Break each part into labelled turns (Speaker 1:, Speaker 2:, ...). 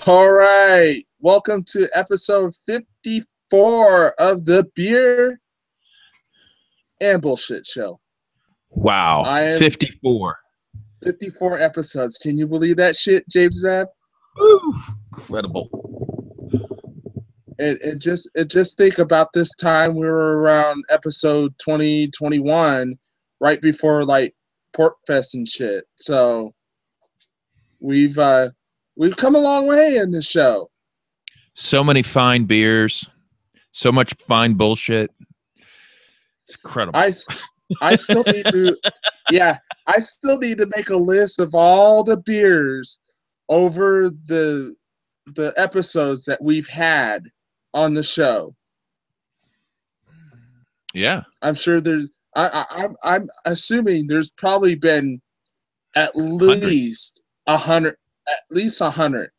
Speaker 1: All right. Welcome to episode 54 of the Beer and Bullshit Show.
Speaker 2: Wow. 54.
Speaker 1: 54 episodes. Can you believe that shit, James Vab?
Speaker 2: Woo, incredible.
Speaker 1: It just think about this time we were around episode 2021, right before like Pork Fest and shit. So we've come a long way in this show.
Speaker 2: So many fine beers, so much fine bullshit. It's incredible.
Speaker 1: I still need to, I still need to make a list of all the beers over the episodes that we've had on the show.
Speaker 2: Yeah,
Speaker 1: I'm sure there's. I'm assuming there's probably been at least 100. At least 100.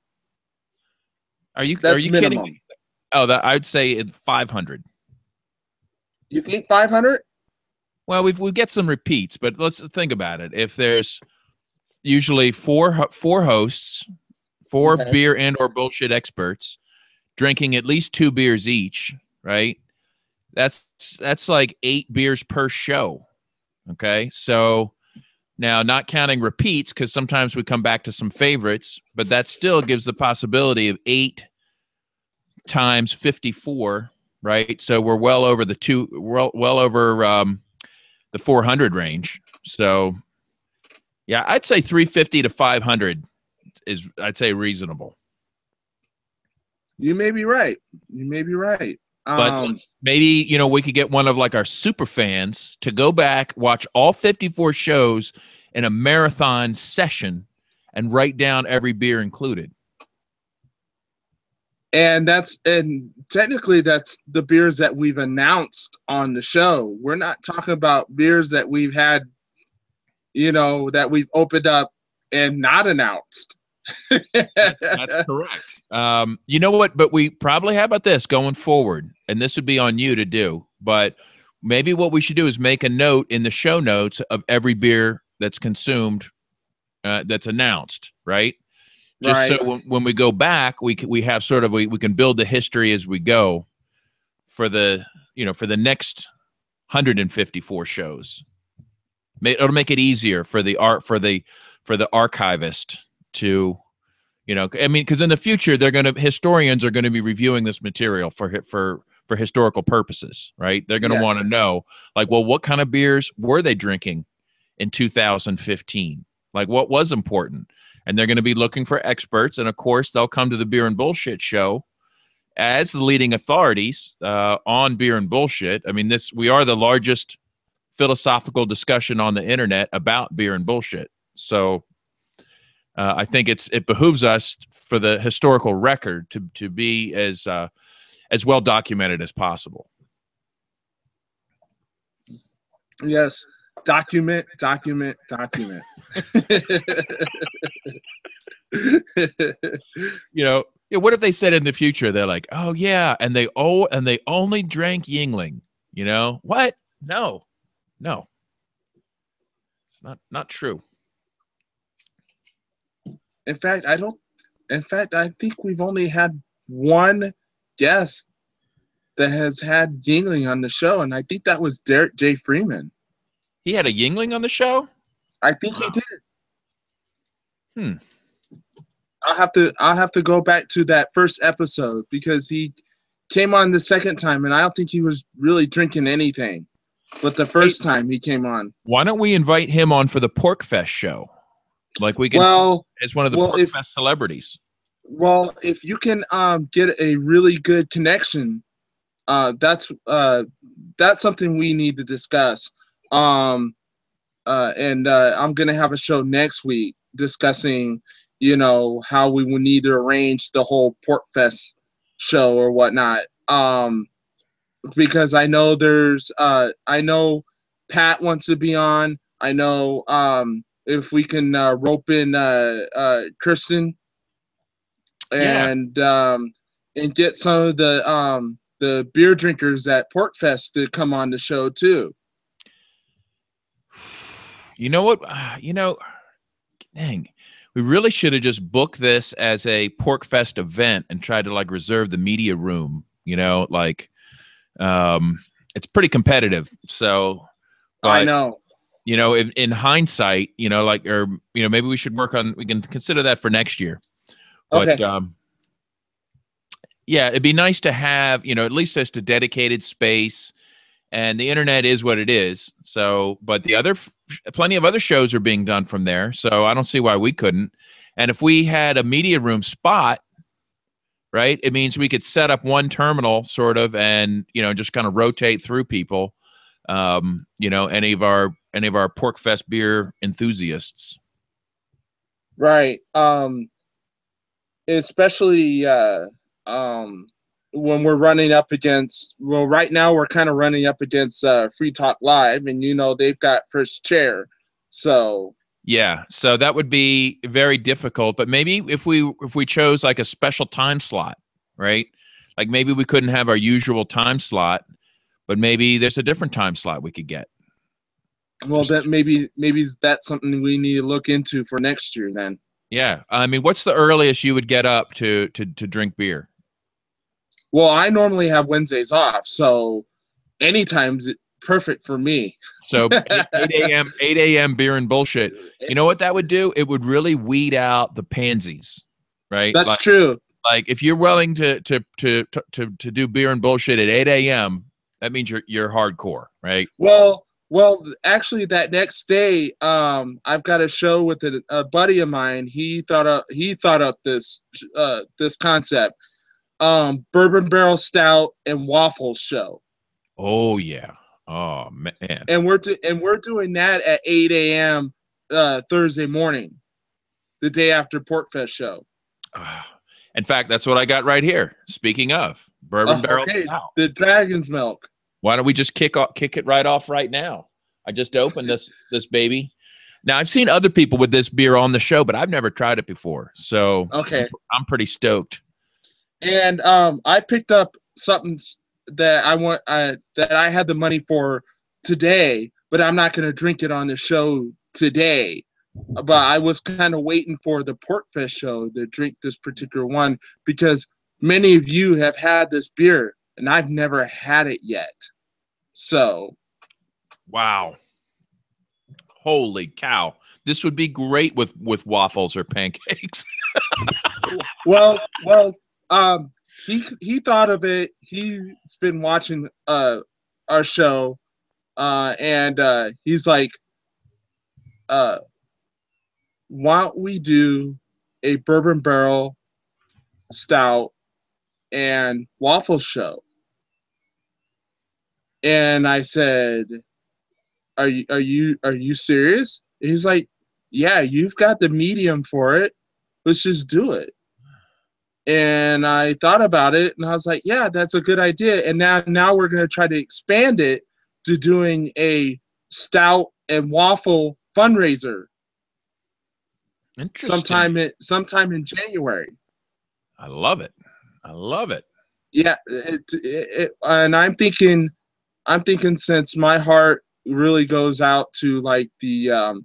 Speaker 2: Are you
Speaker 1: minimum.
Speaker 2: kidding me? Oh, I'd say it's 500.
Speaker 1: You think 500?
Speaker 2: Well, we get some repeats, but let's think about it. If there's usually four hosts, four beer and or bullshit experts drinking at least 2 beers each, right? That's like 8 beers per show. Okay, so now not counting repeats because sometimes we come back to some favorites, but that still gives the possibility of 8 times 54, right? So we're well over the the 400 range. So yeah, I'd say 350 to 500 is, I'd say, reasonable.
Speaker 1: You may be right.
Speaker 2: But maybe, we could get one of like our super fans to go back, watch all 54 shows in a marathon session and write down every beer included.
Speaker 1: And technically that's the beers that we've announced on the show. We're not talking about beers that we've had, that we've opened up and not announced.
Speaker 2: That's correct. You know what? But we probably, how about this going forward? And this would be on you to do. But maybe what we should do is make a note in the show notes of every beer that's consumed, that's announced, right? Just so when we go back, we have sort of we can build the history as we go for the next 154 shows. It'll make it easier for the archivist to, because in the future historians are going to be reviewing this material for historical purposes, right? They're going to want to know, like, well, what kind of beers were they drinking in 2015? Like, what was important? And they're going to be looking for experts, and of course, they'll come to the Beer and Bullshit Show as the leading authorities on beer and bullshit. I mean, we are the largest philosophical discussion on the internet about beer and bullshit. So I think it behooves us for the historical record to be as well documented as possible.
Speaker 1: Yes. Document.
Speaker 2: What if they said in the future, they're like, oh yeah, and they only drank Yuengling, what? No, it's not true.
Speaker 1: In fact, I think we've only had one guest that has had Yuengling on the show, and I think that was Derek J. Freeman.
Speaker 2: He had a Yuengling on the show?
Speaker 1: I think he did. I'll have to go back to that first episode because he came on the second time, and I don't think he was really drinking anything. But the first time he came on.
Speaker 2: Why don't we invite him on for the Pork Fest show? Like we can as one of the Pork Fest celebrities.
Speaker 1: Well, if you can get a really good connection, that's something we need to discuss. And I'm gonna have a show next week discussing, how we would need to arrange the whole Pork Fest show or whatnot. Because I know I know Pat wants to be on. I know if we can rope in Kristen and get some of the beer drinkers at Pork Fest to come on the show too.
Speaker 2: You know what? Dang, we really should have just booked this as a Pork Fest event and tried to like reserve the media room. You know, like it's pretty competitive. So,
Speaker 1: I
Speaker 2: but
Speaker 1: know.
Speaker 2: you know, in hindsight, you know, like, or you know, maybe we should work on. We can consider that for next year. But
Speaker 1: Okay.
Speaker 2: yeah, it'd be nice to have, you know, at least just a dedicated space. And the internet is what it is. So, but the other, plenty of other shows are being done from there. So I don't see why we couldn't. And if we had a media room spot, right, it means we could set up one terminal sort of, and you know, just kind of rotate through people. You know, any of our Pork Fest beer enthusiasts.
Speaker 1: Right. Especially um when we're running up against, well, right now we're kind of running up against Free Talk Live, and you know they've got first chair. So
Speaker 2: Yeah, so that would be very difficult. But maybe if we chose like a special time slot, right? Like maybe we couldn't have our usual time slot, but maybe there's a different time slot we could get.
Speaker 1: well, that maybe that's something we need to look into for next year then.
Speaker 2: Yeah, I mean, what's the earliest you would get up to drink beer?
Speaker 1: Well, I normally have Wednesdays off, so anytime's perfect for me.
Speaker 2: So 8 a.m. beer and bullshit. You know what that would do? It would really weed out the pansies, right?
Speaker 1: That's true.
Speaker 2: Like if you're willing to do beer and bullshit at 8 a.m., that means you're hardcore, right?
Speaker 1: Well, actually, that next day, I've got a show with a buddy of mine. He thought up this this concept, bourbon barrel stout and waffles show.
Speaker 2: Oh yeah. Oh man.
Speaker 1: And we're doing that at 8 a.m. Thursday morning, the day after Pork Fest show.
Speaker 2: In fact, that's what I got right here. Speaking of bourbon barrel stout,
Speaker 1: the Dragon's Milk.
Speaker 2: Why don't we just kick it right off right now? I just opened this baby. Now I've seen other people with this beer on the show, but I've never tried it before. So
Speaker 1: okay,
Speaker 2: I'm pretty stoked.
Speaker 1: And I picked up something that that I had the money for today, but I'm not going to drink it on the show today. But I was kind of waiting for the Pork Fest show to drink this particular one because many of you have had this beer and I've never had it yet. So,
Speaker 2: wow. Holy cow. This would be great with waffles or pancakes.
Speaker 1: well, he thought of it. He's been watching our show and he's like, why don't we do a bourbon barrel stout and waffle show? And I said, are you serious? And he's like, yeah, you've got the medium for it. Let's just do it. And I thought about it and I was like, yeah, that's a good idea. And now we're going to try to expand it to doing a stout and waffle fundraiser.
Speaker 2: Interesting.
Speaker 1: Sometime in January.
Speaker 2: I love it.
Speaker 1: Yeah, and I'm thinking since my heart really goes out to like the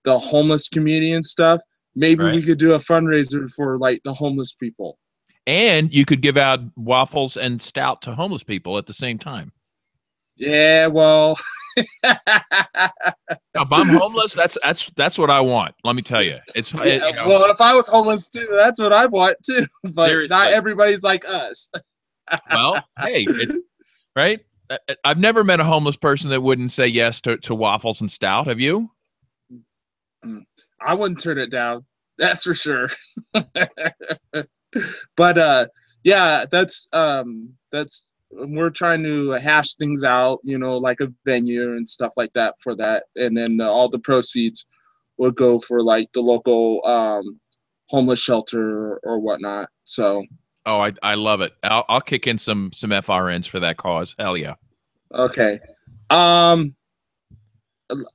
Speaker 1: homeless community and stuff, maybe we could do a fundraiser for like the homeless people.
Speaker 2: And you could give out waffles and stout to homeless people at the same time.
Speaker 1: Yeah, well,
Speaker 2: if I'm homeless, that's what I want. Let me tell you, it's
Speaker 1: yeah, you know, well, if I was homeless too, that's what I want too. But seriously, not everybody's like us.
Speaker 2: Well, hey, right? I've never met a homeless person that wouldn't say yes to waffles and stout. Have you?
Speaker 1: I wouldn't turn it down. That's for sure. But yeah, that's we're trying to hash things out, you know, like a venue and stuff like that for that, and then all the proceeds will go for like the local homeless shelter or whatnot. So.
Speaker 2: Oh, I love it. I'll kick in some FRNs for that cause. Hell yeah.
Speaker 1: Okay. And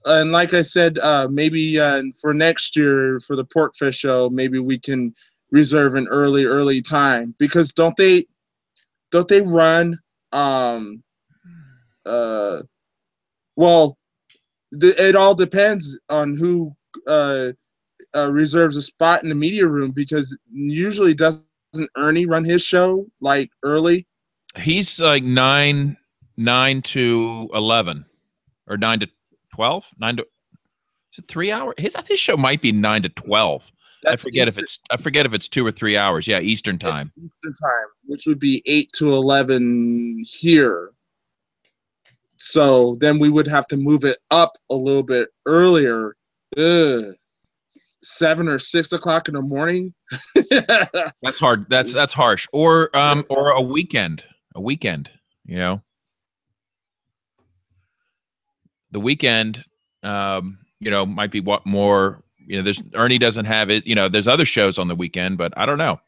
Speaker 1: like I said, maybe for next year for the Pork Fest show, maybe we can reserve an early time, because don't they run well, it all depends on who reserves a spot in the media room, because usually doesn't Ernie run his show like early?
Speaker 2: He's like 9 to 11 or 9 to 12, 9 to, is it 3 hours? His show might be 9 to 12. I forget if it's 2 or 3 hours. Yeah, Eastern time.
Speaker 1: Eastern time, which would be 8 to 11 here. So then we would have to move it up a little bit earlier. 7 or 6 o'clock in the morning.
Speaker 2: That's hard. That's harsh. Or a weekend. You know, the weekend. You know, might be what more. You know, there's Ernie doesn't have it. You know, there's other shows on the weekend, but I don't know.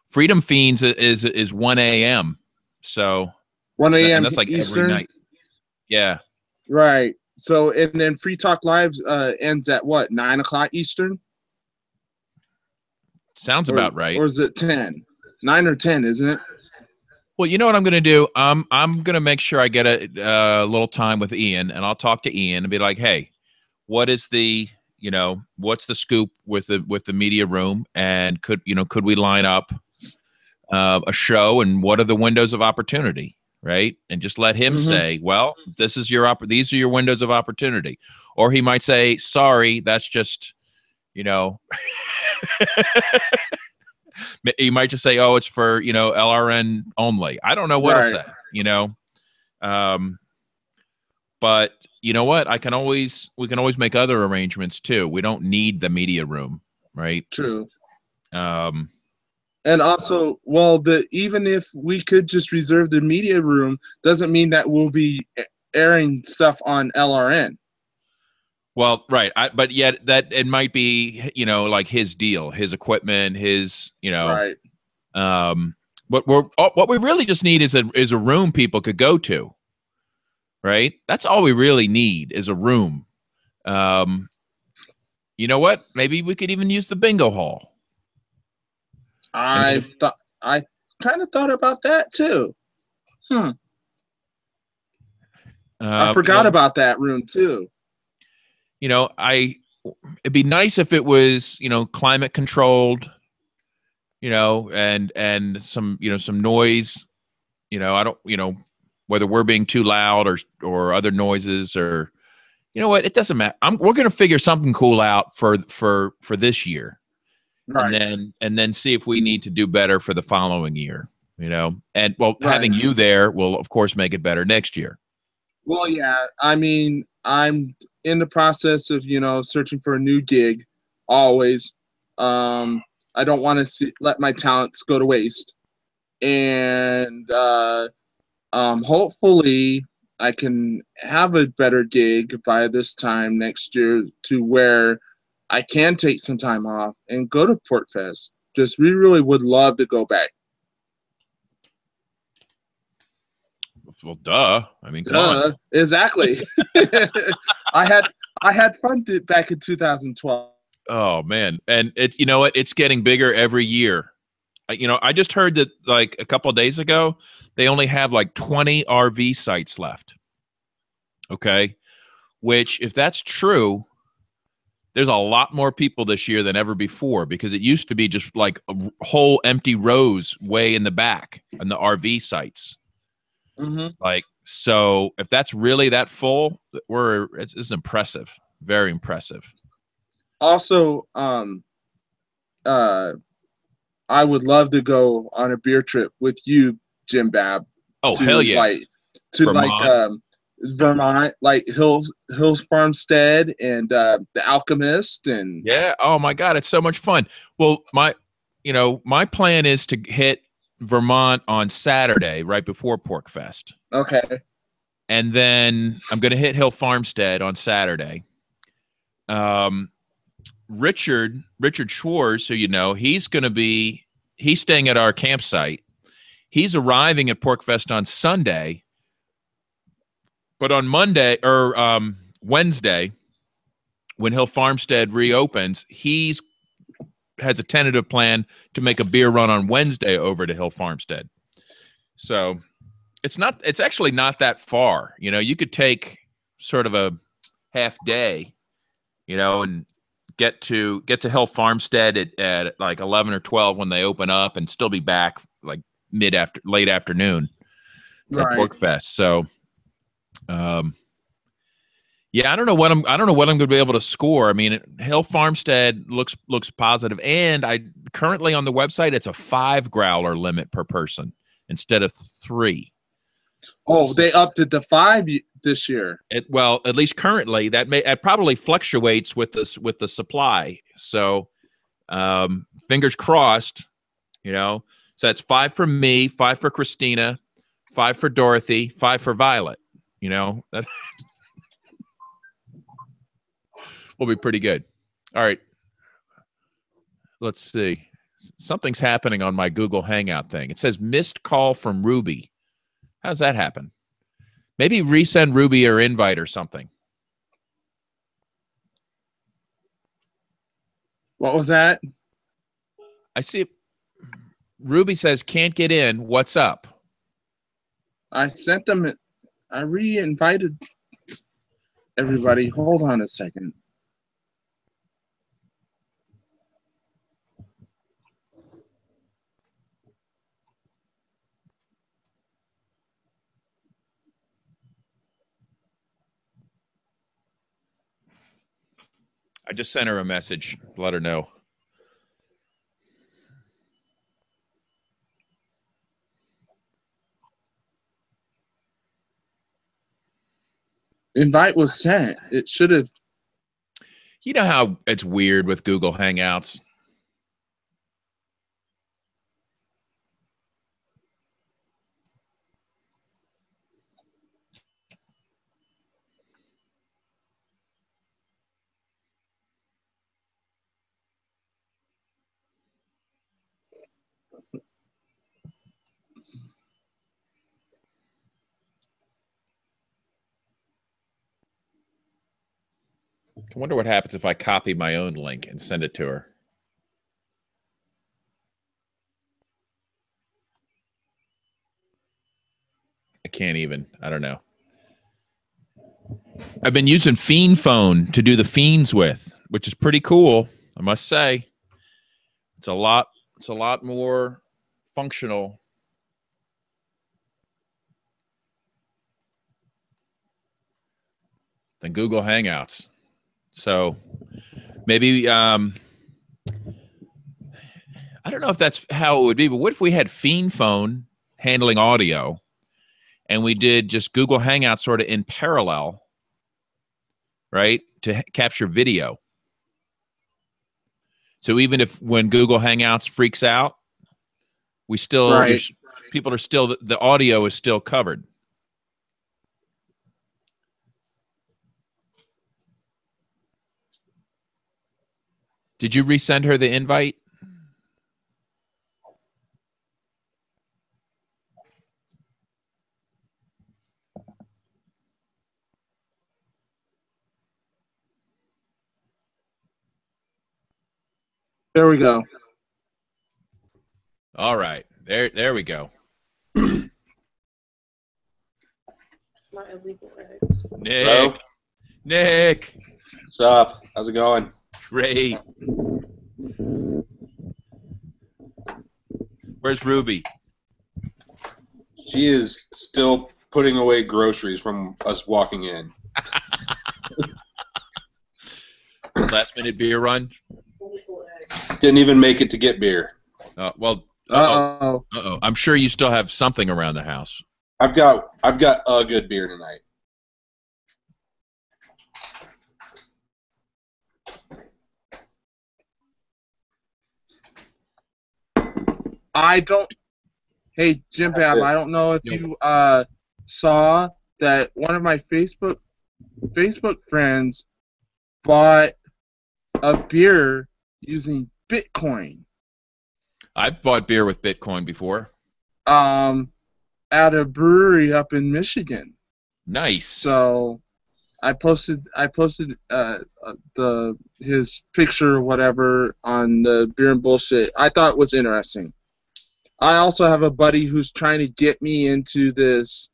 Speaker 2: Freedom Fiends is 1 a.m. So
Speaker 1: 1 a.m.
Speaker 2: That's like
Speaker 1: Eastern?
Speaker 2: every night. Yeah.
Speaker 1: Right. So, and then Free Talk Live ends at what, 9 o'clock Eastern?
Speaker 2: Sounds about right.
Speaker 1: Or is it 10? 9 or 10, isn't it?
Speaker 2: Well, you know what I'm going to do? I'm going to make sure I get a little time with Ian, and I'll talk to Ian and be like, hey, what is the, you know, what's the scoop with the media room, and could we line up a show, and what are the windows of opportunity, right? And just let him say, well, these are your windows of opportunity. Or he might say, sorry, that's just, you know, he might just say, oh, it's for, you know, LRN only. I don't know what to say, you know. But you know what? we can always make other arrangements too. We don't need the media room, right?
Speaker 1: True. And also, well, even if we could just reserve the media room, doesn't mean that we'll be airing stuff on LRN.
Speaker 2: Well, right. But yet that it might be, you know, like his deal, his equipment, his, you know,
Speaker 1: right.
Speaker 2: What we really just need is a room people could go to, right? That's all we really need is a room. You know what? Maybe we could even use the bingo hall.
Speaker 1: I kind of thought about that too. I forgot about that room too.
Speaker 2: You know, it'd be nice if it was, you know, climate controlled, you know, and some, you know, some noise, you know, I don't, you know, whether we're being too loud or other noises, or, you know what, it doesn't matter. We're going to figure something cool out for this year. Right. And then see if we need to do better for the following year, you know, and having you there will of course make it better next year.
Speaker 1: Well, yeah, I mean, I'm in the process of, you know, searching for a new gig always. I don't want to let my talents go to waste. And hopefully I can have a better gig by this time next year, to where I can take some time off and go to PorcFest. We really would love to go back.
Speaker 2: Well, duh. I mean, come on.
Speaker 1: Exactly. I had fun back in 2012.
Speaker 2: Oh man, and you know what? It's getting bigger every year. You know, I just heard that like a couple of days ago, they only have like 20 RV sites left. Okay, which if that's true, there's a lot more people this year than ever before, because it used to be just like whole empty rows way in the back on the RV sites. Like, so if that's really that full, it's impressive, very impressive.
Speaker 1: Also, I would love to go on a beer trip with you, Jim Babb.
Speaker 2: Oh, hell yeah!
Speaker 1: Vermont, like Hills Farmstead and the Alchemist, and
Speaker 2: yeah. Oh my God, it's so much fun. Well, my plan is to hit Vermont on Saturday right before PorcFest.
Speaker 1: Okay.
Speaker 2: And then I'm going to hit Hill Farmstead on Saturday. Richard Schwartz, so you know, he's staying at our campsite. He's arriving at PorcFest on Sunday. But on Monday or Wednesday, when Hill Farmstead reopens, has a tentative plan to make a beer run on Wednesday over to Hill Farmstead. So it's actually not that far. You know, you could take sort of a half day, you know, and get to Hill Farmstead at like 11 or 12 when they open up, and still be back like late afternoon at
Speaker 1: Right.
Speaker 2: PorcFest. So, yeah, I don't know what I'm going to be able to score. I mean, Hill Farmstead looks positive, and I currently on the website it's a 5 growler limit per person instead of 3.
Speaker 1: Oh, they upped it to 5 this year.
Speaker 2: Well, at least currently it probably fluctuates with the supply. So, fingers crossed, So that's 5 for me, 5 for Christina, 5 for Dorothy, 5 for Violet. That will be pretty good. All right. Let's see. Something's happening on my Google Hangout thing. It says missed call from Ruby. How's that happen? Maybe resend Ruby or invite or something.
Speaker 1: What was that?
Speaker 2: I see. Ruby says can't get in. What's up?
Speaker 1: I sent them. I re-invited everybody. Hold on a second.
Speaker 2: I just sent her a message. Let her know.
Speaker 1: Invite was sent. It should have.
Speaker 2: You know how it's weird with Google Hangouts? I wonder what happens if I copy my own link and send it to her. I can't even. I don't know. I've been using Fiend Phone to do the fiends with, which is pretty cool, I must say. It's a lot more functional than Google Hangouts. So maybe I don't know if that's how it would be, but what if we had Fiend Phone handling audio and we did just Google Hangouts sort of in parallel, right, to capture video? So even if when Google Hangouts freaks out, we still people are still the audio is still covered. Did you resend her the invite?
Speaker 1: There we go.
Speaker 2: All right. There we go. Nick.
Speaker 3: Hello?
Speaker 2: Nick.
Speaker 3: What's up? How's it going?
Speaker 2: Great. Where's Ruby?
Speaker 3: She is still putting away groceries from us walking in.
Speaker 2: Last minute beer run?
Speaker 3: Didn't even make it to get beer.
Speaker 2: Well,
Speaker 1: Uh-oh.
Speaker 2: I'm sure you still have something around the house.
Speaker 3: I've got a good beer tonight.
Speaker 1: Hey, Jim Bab, I don't know if you saw that one of my Facebook friends bought a beer using Bitcoin.
Speaker 2: I've bought beer with Bitcoin before.
Speaker 1: At a brewery up in Michigan.
Speaker 2: Nice.
Speaker 1: So I posted his picture or whatever on the Beer and Bullshit. I thought it was interesting. I also have a buddy who's trying to get me into this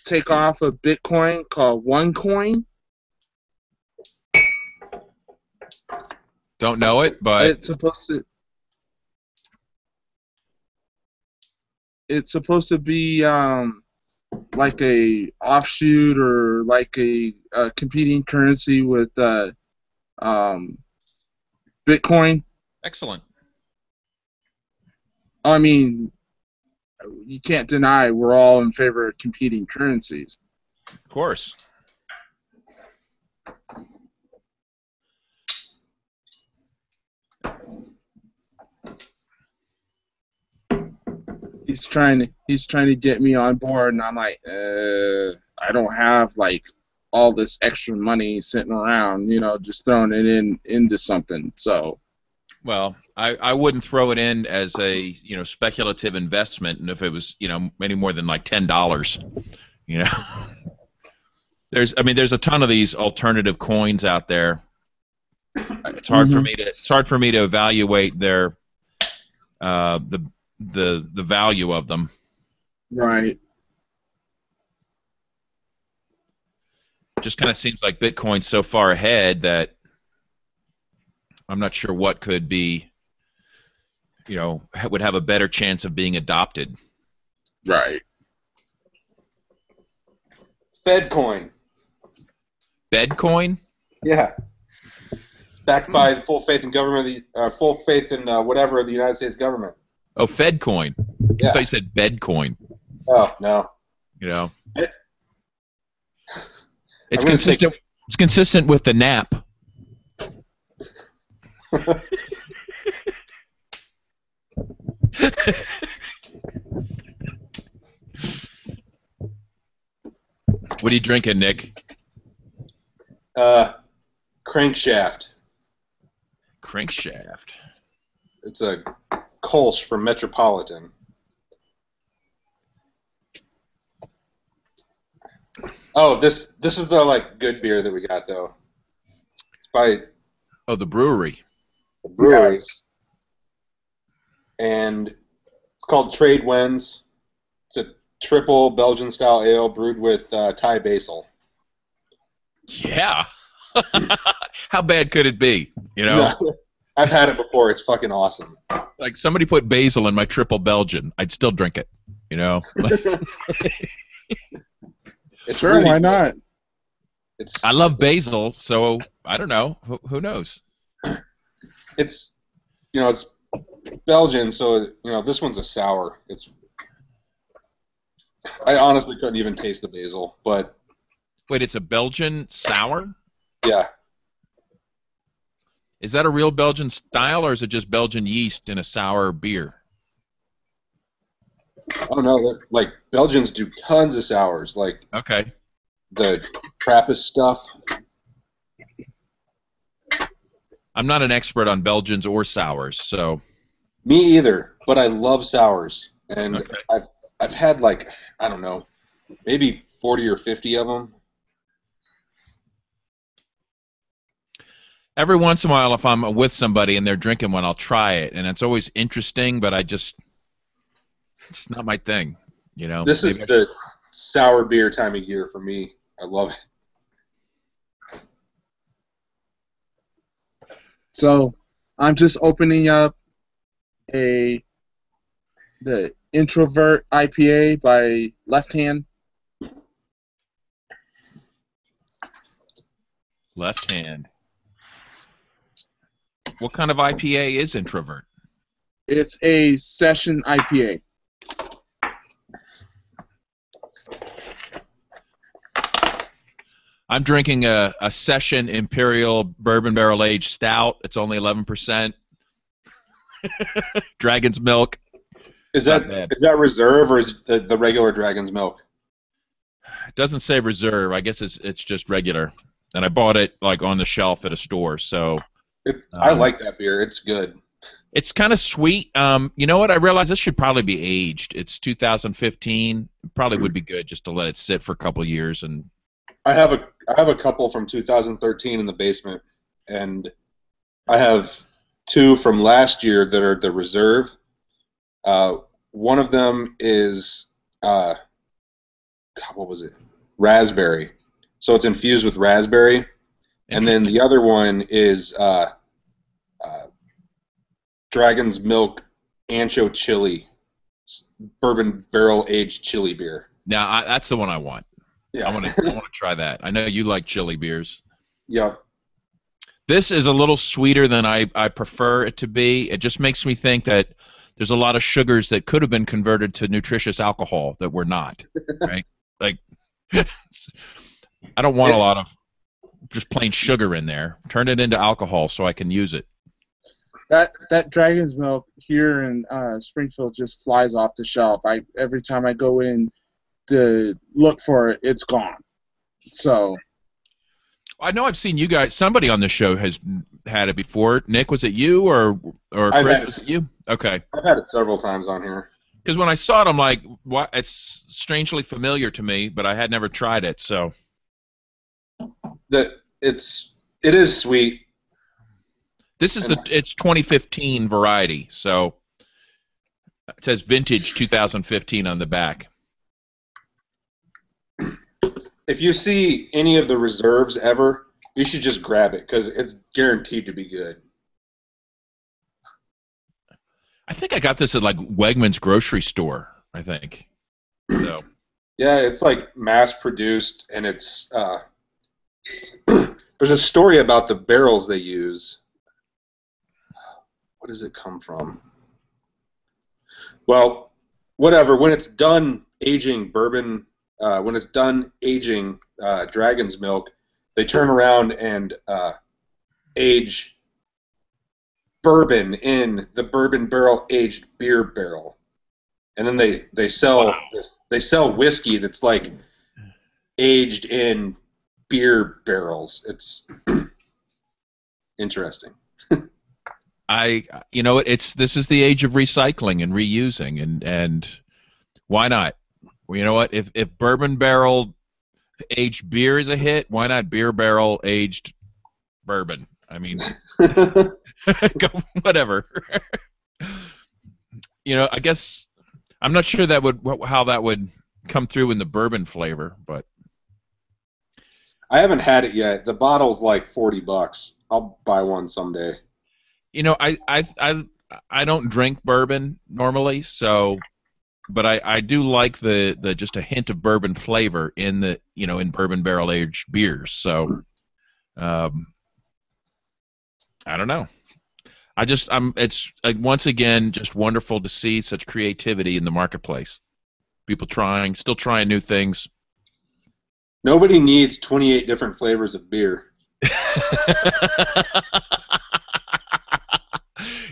Speaker 1: takeoff of Bitcoin called OneCoin.
Speaker 2: Don't know it, but
Speaker 1: It's supposed to be like a offshoot or like a competing currency with Bitcoin.
Speaker 2: excellent.
Speaker 1: I mean, you can't deny we're all in favor of competing currencies.
Speaker 2: Of course.
Speaker 1: He's trying to get me on board, and I'm like, I don't have like all this extra money sitting around, just throwing it into something. So,
Speaker 2: Well, I wouldn't throw it in as a speculative investment, and if it was any more than like $10, there's a ton of these alternative coins out there. It's hard for me to evaluate their the value of them.
Speaker 1: Right.
Speaker 2: Just kind of seems like Bitcoin's so far ahead that I'm not sure what could be, would have a better chance of being adopted.
Speaker 1: Right.
Speaker 3: Fedcoin.
Speaker 2: Bedcoin?
Speaker 3: Yeah. Backed by the full faith in government, full faith in whatever of the United States government.
Speaker 2: Oh, Fedcoin.
Speaker 3: Yeah.
Speaker 2: I thought you said Bedcoin.
Speaker 3: Oh no.
Speaker 2: It's consistent. It's consistent with the nap. What are you drinking, Nick?
Speaker 3: Crankshaft.
Speaker 2: Crankshaft.
Speaker 3: It's a Kolsch from Metropolitan. Oh, this is the good beer that we got though. It's by
Speaker 2: the brewery.
Speaker 3: the brewery,
Speaker 1: Yes.
Speaker 3: and it's called Trade Winds. It's a triple Belgian style ale brewed with Thai basil.
Speaker 2: Yeah. How bad could it be?
Speaker 3: No, I've had it before. It's fucking awesome.
Speaker 2: Like somebody put basil in my triple Belgian, I'd still drink it.
Speaker 3: It's
Speaker 1: Sure,
Speaker 3: really
Speaker 1: why
Speaker 3: good.
Speaker 1: not?
Speaker 3: I
Speaker 2: love basil, so I don't know. Who knows?
Speaker 3: It's it's Belgian, so this one's a sour. I honestly couldn't even taste the basil, but
Speaker 2: Wait, it's a Belgian sour?
Speaker 3: yeah,
Speaker 2: Is that a real Belgian style, or is it just Belgian yeast in a sour beer?
Speaker 3: oh no, Belgians do tons of sours, like
Speaker 2: Okay.
Speaker 3: the Trappist stuff.
Speaker 2: I'm not an expert on Belgians or sours, so
Speaker 3: Me either, but I love sours, and
Speaker 2: Okay.
Speaker 3: I've had I don't know, maybe 40 or 50 of them.
Speaker 2: every once in a while, if I'm with somebody and they're drinking one, I'll try it, and it's always interesting, but it's not my thing,
Speaker 3: This is the sour beer time of year for me. I love it.
Speaker 1: So I'm just opening up the Introvert IPA by Left Hand.
Speaker 2: Left Hand. What kind of IPA is Introvert?
Speaker 1: It's a session IPA.
Speaker 2: I'm drinking a Session Imperial Bourbon Barrel Aged Stout. It's only 11%. Dragon's Milk.
Speaker 3: Is
Speaker 2: Not bad.
Speaker 3: that reserve or is the regular Dragon's Milk?
Speaker 2: It doesn't say reserve. I guess it's just regular. And I bought it on the shelf at a store. So
Speaker 3: I like that beer. It's good.
Speaker 2: it's kind of sweet. You know what? I realize this should probably be aged. It's 2015. It probably would be good just to let it sit for a couple of years. And
Speaker 3: I have a couple from 2013 in the basement, and I have two from last year that are the reserve. One of them is God, what was it? Raspberry. So it's infused with raspberry, and then the other one is Dragon's Milk Ancho Chili, bourbon barrel aged chili beer.
Speaker 2: Now that's the one I want.
Speaker 3: Yeah,
Speaker 2: I want to try that. I know you like chili beers.
Speaker 3: Yep.
Speaker 2: This is a little sweeter than I prefer it to be. It just makes me think that there's a lot of sugars that could have been converted to nutritious alcohol that were not. Right? Like, I don't want a lot of just plain sugar in there. Turn it into alcohol so I can use it.
Speaker 1: That Dragon's Milk here in Springfield just flies off the shelf. Every time I go in to look for it, it's gone. So
Speaker 2: I know I've seen you guys. Somebody on the show has had it before. Nick, was it you or Chris? Was it you? Okay.
Speaker 3: I've had it several times on here.
Speaker 2: Because when I saw it, I'm like, "What?" It's strangely familiar to me, but I had never tried it. So
Speaker 3: It is sweet.
Speaker 2: this is it's 2015 variety. So it says vintage 2015 on the back.
Speaker 3: If you see any of the reserves ever, you should just grab it because it's guaranteed to be good.
Speaker 2: I think I got this at like Wegmans grocery store. I think. So.
Speaker 3: Yeah, it's like mass produced, and it's there's a story about the barrels they use. What does it come from? Well, whatever. When it's done aging bourbon, when it's done aging Dragon's Milk, they turn around and age bourbon in the bourbon barrel aged beer barrel, and then they sell whiskey that's like aged in beer barrels. It's interesting.
Speaker 2: This is the age of recycling and reusing, and why not? Well, you know what? If bourbon barrel aged beer is a hit, why not beer barrel aged bourbon? I mean, whatever. I guess I'm not sure how that would come through in the bourbon flavor, but
Speaker 3: I haven't had it yet. The bottle's like $40. I'll buy one someday.
Speaker 2: I don't drink bourbon normally, so, but I do like the just a hint of bourbon flavor in in bourbon barrel aged beers. So, I don't know. It's like, once again, just wonderful to see such creativity in the marketplace. People still trying new things.
Speaker 3: Nobody needs 28 different flavors of beer.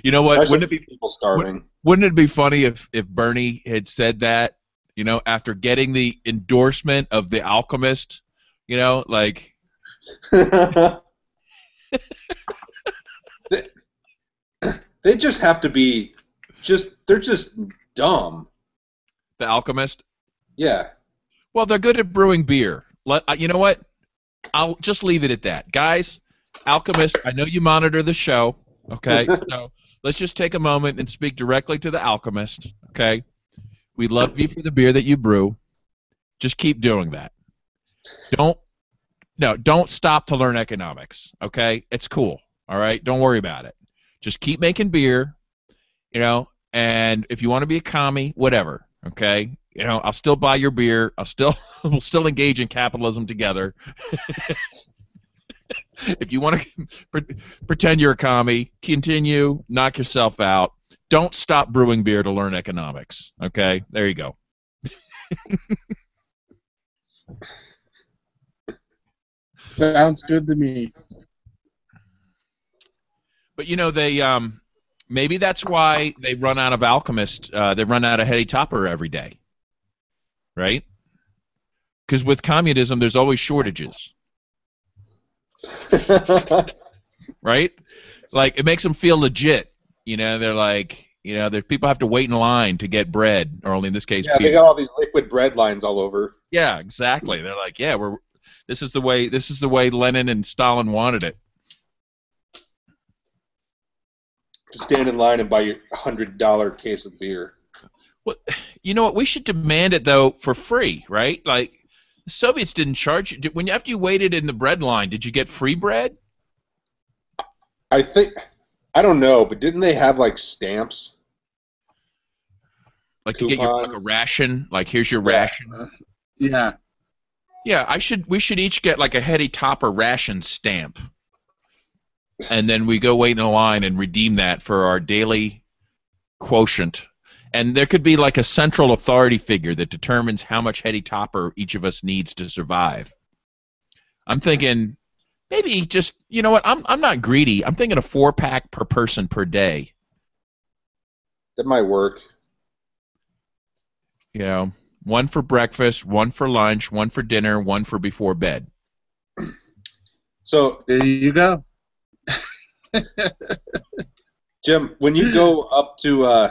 Speaker 2: You know what?
Speaker 3: Wouldn't it be people starving?
Speaker 2: Wouldn't it be funny if Bernie had said that, after getting the endorsement of The Alchemist, like.
Speaker 3: They just have to be they're just dumb.
Speaker 2: The Alchemist?
Speaker 3: Yeah.
Speaker 2: Well, they're good at brewing beer. You know what? I'll just leave it at that. Guys, Alchemist, I know you monitor the show, okay? So let's just take a moment and speak directly to The Alchemist, okay? We love you for the beer that you brew. Just keep doing that. Don't stop to learn economics, okay? It's cool, all right? Don't worry about it. Just keep making beer, and if you want to be a commie, whatever, okay? I'll still buy your beer. We'll still engage in capitalism together. If you want to pretend you're a commie, continue, knock yourself out. Don't stop brewing beer to learn economics, okay? There you go.
Speaker 1: Sounds good to me.
Speaker 2: But they maybe that's why they run out of Alchemist. They run out of Heady Topper every day, right? Because with communism, there's always shortages, right? Like, it makes them feel legit. They're like, people have to wait in line to get bread, or only in this case,
Speaker 3: yeah, they got all these liquid bread lines all over.
Speaker 2: Yeah, exactly. They're like, yeah, this is the way Lenin and Stalin wanted it.
Speaker 3: To stand in line and buy your $100 case of beer.
Speaker 2: Well, you know what? We should demand it, though, for free, right? Like, the Soviets didn't charge you. After you waited in the bread line, did you get free bread?
Speaker 3: I think I don't know, but didn't they have like stamps?
Speaker 2: Like to get your like a
Speaker 3: Coupons?
Speaker 2: ration. Like here's your
Speaker 3: Yeah.
Speaker 2: ration.
Speaker 1: Yeah.
Speaker 2: Yeah, we should each get like a Heady Topper ration stamp. And then we go wait in a line and redeem that for our daily quotient. And there could be like a central authority figure that determines how much Heady Topper each of us needs to survive. I'm thinking maybe just, you know what, I'm not greedy. I'm thinking a 4-pack per person per day.
Speaker 3: That might work.
Speaker 2: You know, one for breakfast, one for lunch, one for dinner, one for before bed.
Speaker 3: So,
Speaker 1: There you go.
Speaker 3: Jim, when you go up to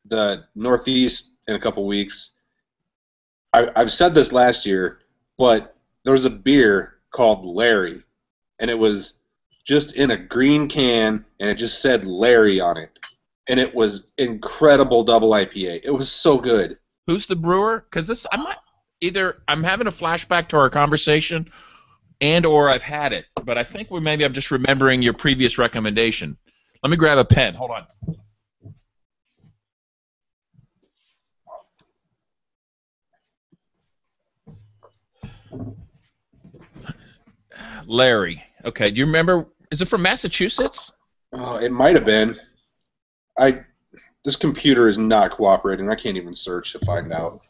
Speaker 3: the Northeast in a couple weeks, I've said this last year, but there was a beer called Larry, and it was just in a green can, and it just said Larry on it, and it was incredible double IPA. It was so good.
Speaker 2: Who's the brewer? Because I'm having a flashback to our conversation, or I've had it, but I think maybe I'm just remembering your previous recommendation. Let me grab a pen. Hold on. Larry. Okay. Do you remember? Is it from Massachusetts?
Speaker 3: Oh, it might have been. This computer is not cooperating. I can't even search to find out.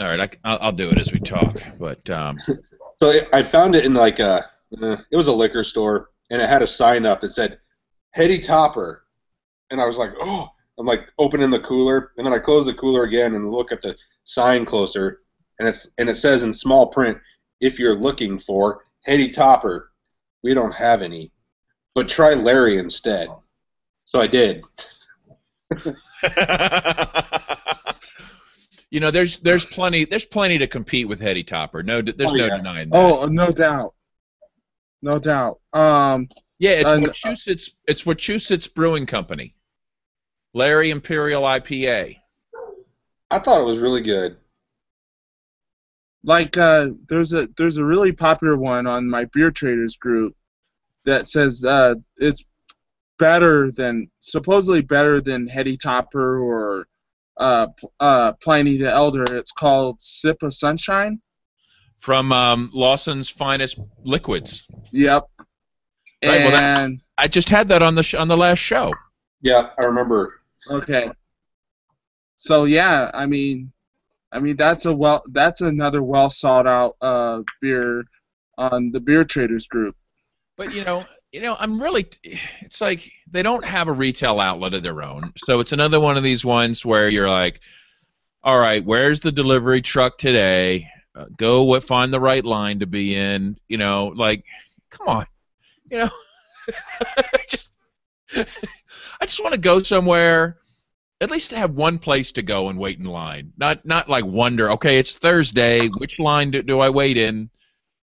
Speaker 2: All right. I'll do it as we talk. But
Speaker 3: So I found it in like it was a liquor store, and it had a sign up that said Heady Topper, and I was like, oh, I'm like opening the cooler, and then I close the cooler again and look at the sign closer, and it says in small print, if you're looking for Heady Topper, we don't have any, but try Larry instead. So I did.
Speaker 2: you know, there's plenty to compete with Heady Topper. There's no denying that.
Speaker 1: Oh, no doubt. No doubt.
Speaker 2: Yeah, it's Wachusett Brewing Company. Larry Imperial IPA.
Speaker 3: I thought it was really good.
Speaker 1: Like there's a really popular one on my Beer Traders group that says it's supposedly better than Heady Topper or Pliny the Elder. It's called Sip of Sunshine.
Speaker 2: From Lawson's Finest Liquids.
Speaker 1: Yep.
Speaker 2: Right. Well, I just had that on the last show.
Speaker 3: Yeah, I remember.
Speaker 1: Okay. So yeah, I mean that's another well sought out beer on the Beer Traders group.
Speaker 2: But you know, it's like they don't have a retail outlet of their own. So it's another one of these ones where you're like, all right, where's the delivery truck today? Find the right line to be in. You know, like, come on. You know, I just want to go somewhere, at least to have one place to go and wait in line. Not like wonder, okay, it's Thursday, which line do I wait in?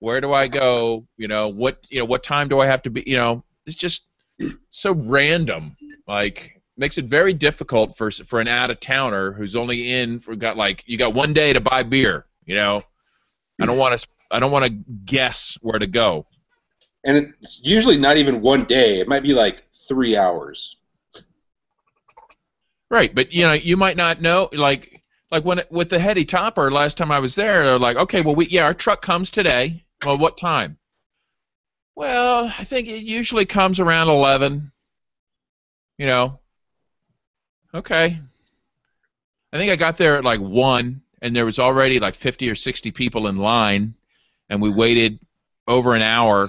Speaker 2: Where do I go? What time do I have to be? You know, it's just so random. Like, makes it very difficult for an out-of-towner who's only you got one day to buy beer. You know, I don't want to guess where to go.
Speaker 3: And it's usually not even one day. It might be like 3 hours.
Speaker 2: Right, but you know, you might not know. Like with the Heady Topper, last time I was there, they're like, okay, well, our truck comes today. Well, what time? Well, I think it usually comes around 11. You know. Okay. I think I got there at like 1, and there was already like 50 or 60 people in line, and we waited over an hour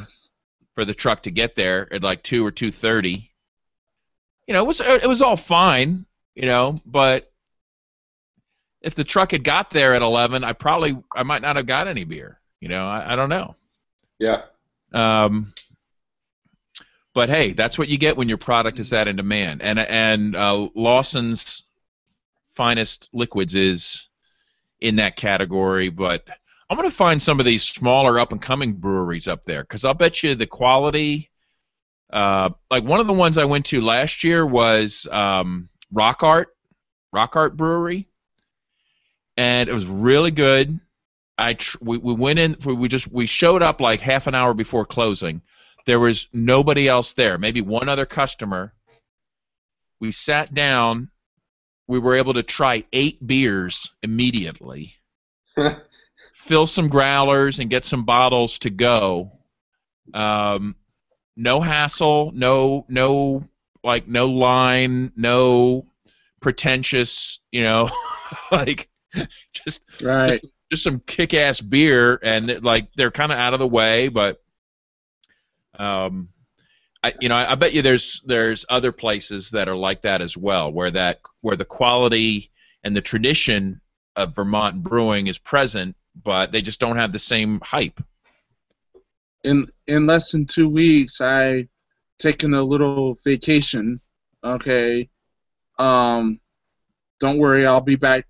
Speaker 2: for the truck to get there at like 2 or 2:30. You know, it was all fine, you know, but if the truck had got there at 11, I might not have got any beer. You know, I don't know.
Speaker 3: Yeah.
Speaker 2: But hey, that's what you get when your product is that in demand. And Lawson's Finest Liquids is in that category, but I'm going to find some of these smaller up-and-coming breweries up there, because I'll bet you the quality, like one of the ones I went to last year was Rock Art Brewery, and it was really good. We went in, we showed up like half an hour before closing. There was nobody else there. Maybe one other customer. We sat down. We were able to try 8 beers immediately, fill some growlers, and get some bottles to go. No hassle, no line, no pretentious, like just
Speaker 1: Right.
Speaker 2: just some kick-ass beer, and they're kind of out of the way, but I bet you there's other places that are like that as well, where the quality and the tradition of Vermont brewing is present, but they just don't have the same hype.
Speaker 1: In less than 2 weeks, I taken a little vacation. Okay. Don't worry, I'll be back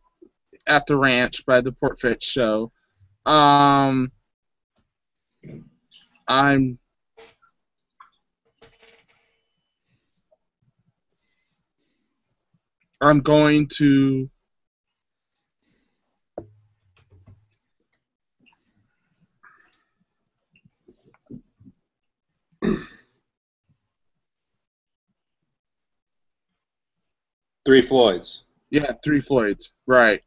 Speaker 1: at the ranch by the Portfetch show. I'm going to
Speaker 3: Three Floyds.
Speaker 1: Yeah, Three Floyds. Right.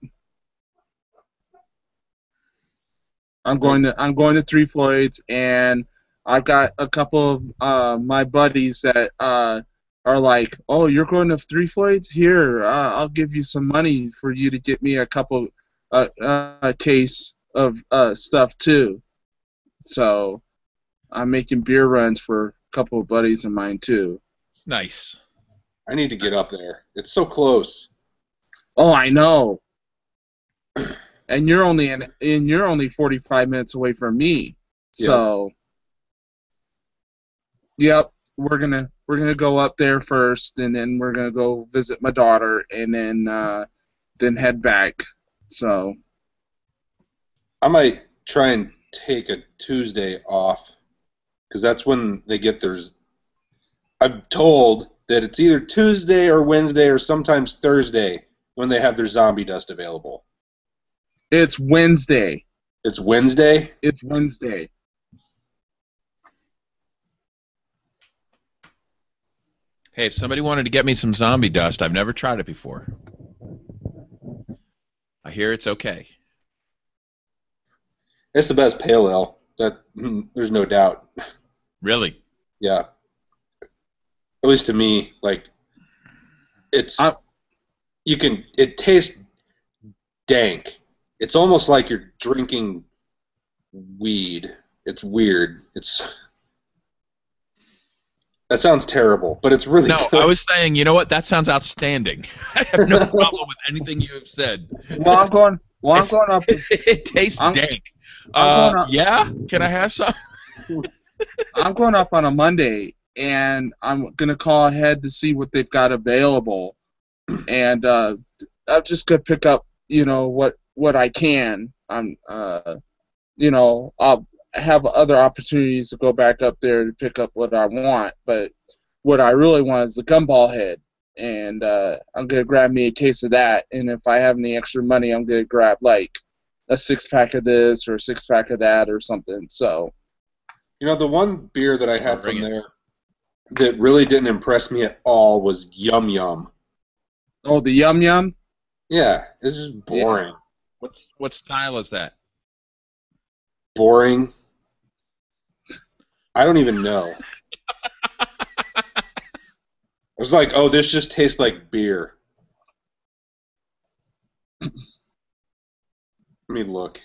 Speaker 1: I'm going to Three Floyds, and I've got a couple of my buddies that are like, "Oh, you're going to Three Floyds? Here, I'll give you some money for you to get me a couple a case of stuff too." So I'm making beer runs for a couple of buddies of mine too.
Speaker 2: Nice.
Speaker 3: I need to get up there. It's so close.
Speaker 1: Oh, I know. And you're only 45 minutes away from me. So, yep, we're gonna go up there first, and then we're gonna go visit my daughter, and then head back. So,
Speaker 3: I might try and take a Tuesday off, because that's when they get theirs. I'm told that it's either Tuesday or Wednesday or sometimes Thursday when they have their zombie dust available.
Speaker 1: It's Wednesday.
Speaker 3: It's Wednesday?
Speaker 1: It's Wednesday.
Speaker 2: Hey, if somebody wanted to get me some zombie dust, I've never tried it before. I hear it's okay.
Speaker 3: It's the best pale ale. There's no doubt.
Speaker 2: Really?
Speaker 3: Yeah. At least to me, like, it tastes dank. It's almost like you're drinking weed. It's weird. That sounds terrible, but it's really good.
Speaker 2: I was saying, you know what? That sounds outstanding. I have no problem with anything you have said.
Speaker 1: Well, I'm going up.
Speaker 2: It tastes dank. Yeah? Can I have some?
Speaker 1: I'm going up on a Monday, and I'm going to call ahead to see what they've got available. And I'm just going to pick up, what I can. I'll have other opportunities to go back up there to pick up what I want, but what I really want is the gumball head, and I'm going to grab me a case of that, and if I have any extra money, I'm going to grab, like, a 6-pack of this or a 6-pack of that or something, so.
Speaker 3: The one beer that I had from there that really didn't impress me at all was Yum Yum.
Speaker 1: Oh, the Yum Yum?
Speaker 3: Yeah, it's just boring.
Speaker 2: Yeah. What style is that?
Speaker 3: Boring. I don't even know. I was like, oh, this just tastes like beer. Let me look.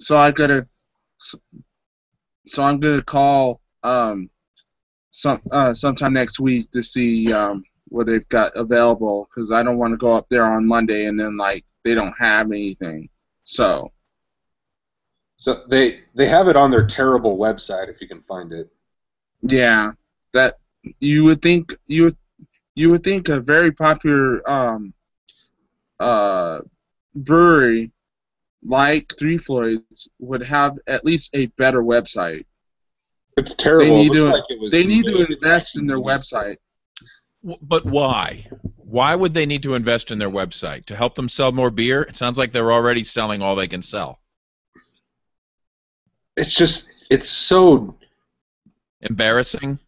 Speaker 1: So I'm gonna call sometime next week to see what they've got available, because I don't want to go up there on Monday and then they don't have anything. So
Speaker 3: they have it on their terrible website if you can find it.
Speaker 1: Yeah, that you would think a very popular brewery like Three Floyds would have at least a better website.
Speaker 3: It's terrible.
Speaker 1: They need to invest in their website.
Speaker 2: But why? Why would they need to invest in their website? To help them sell more beer? It sounds like they're already selling all they can sell.
Speaker 3: It's so
Speaker 2: Embarrassing.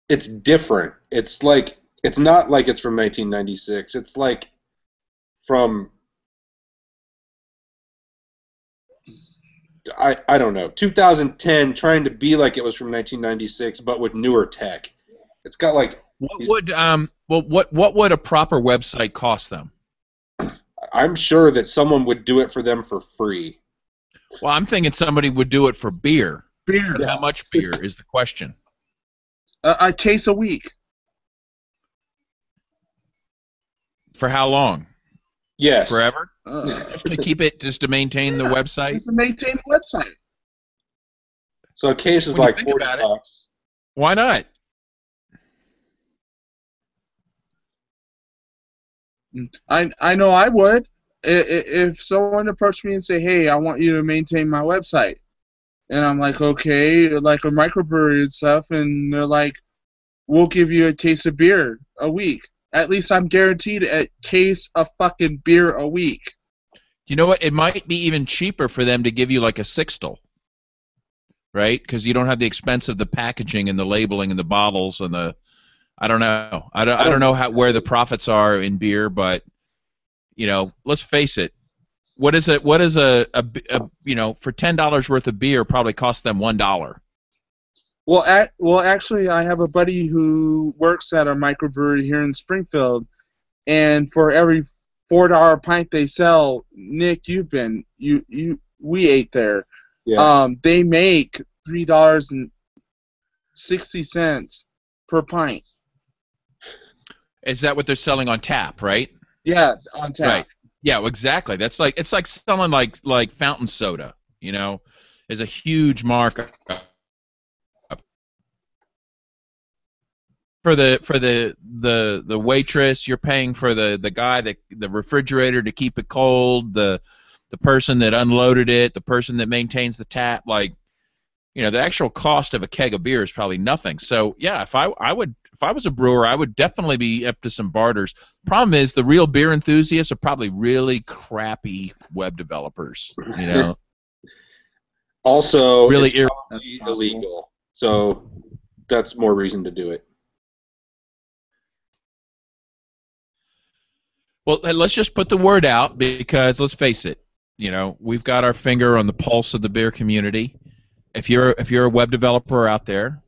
Speaker 3: It's different. It's like it's not like it's from 1996. It's like from I don't know 2010, trying to be like it was from 1996, but with newer tech. It's got like
Speaker 2: what would a proper website cost them?
Speaker 3: I'm sure that someone would do it for them for free.
Speaker 2: Well, I'm thinking somebody would do it for beer.
Speaker 1: Beer.
Speaker 2: But how much beer is the question?
Speaker 1: A case a week.
Speaker 2: For how long?
Speaker 3: Yes.
Speaker 2: Forever? Just to keep it, just to maintain the website?
Speaker 1: Just to maintain the website.
Speaker 3: So a case is like $40.
Speaker 2: Why not?
Speaker 1: I know I would. If someone approached me and say, hey, I want you to maintain my website. And I'm like, okay, like a microbrewery and stuff. And they're like, we'll give you a case of beer a week. At least I'm guaranteed a case of fucking beer a week.
Speaker 2: You know what? It might be even cheaper for them to give you like a sixtel, right? Because you don't have the expense of the packaging and the labeling and the bottles and the. I don't know. I don't know where the profits are in beer, but you know, let's face it. What is a you know, for $10 worth of beer probably costs them $1.
Speaker 1: Well, actually, I have a buddy who works at a microbrewery here in Springfield, and for every $4 pint they sell, Nick, we ate there.
Speaker 3: Yeah.
Speaker 1: They make $3.60 per pint.
Speaker 2: Is that what they're selling on tap, right?
Speaker 1: Yeah, on tap.
Speaker 2: Right. Yeah, well, exactly. That's like it's like selling like fountain soda. You know, is a huge markup. For the waitress, you're paying for the guy the refrigerator to keep it cold, the person that unloaded it, the person that maintains the tap. Like, you know, the actual cost of a keg of beer is probably nothing. So yeah, if I was a brewer, I would definitely be up to some barters. Problem is, the real beer enthusiasts are probably really crappy web developers. You know.
Speaker 3: Also,
Speaker 2: really
Speaker 3: it's illegal. So that's more reason to do it.
Speaker 2: Well, let's just put the word out, because let's face it, you know, we've got our finger on the pulse of the beer community. If you're a web developer out there,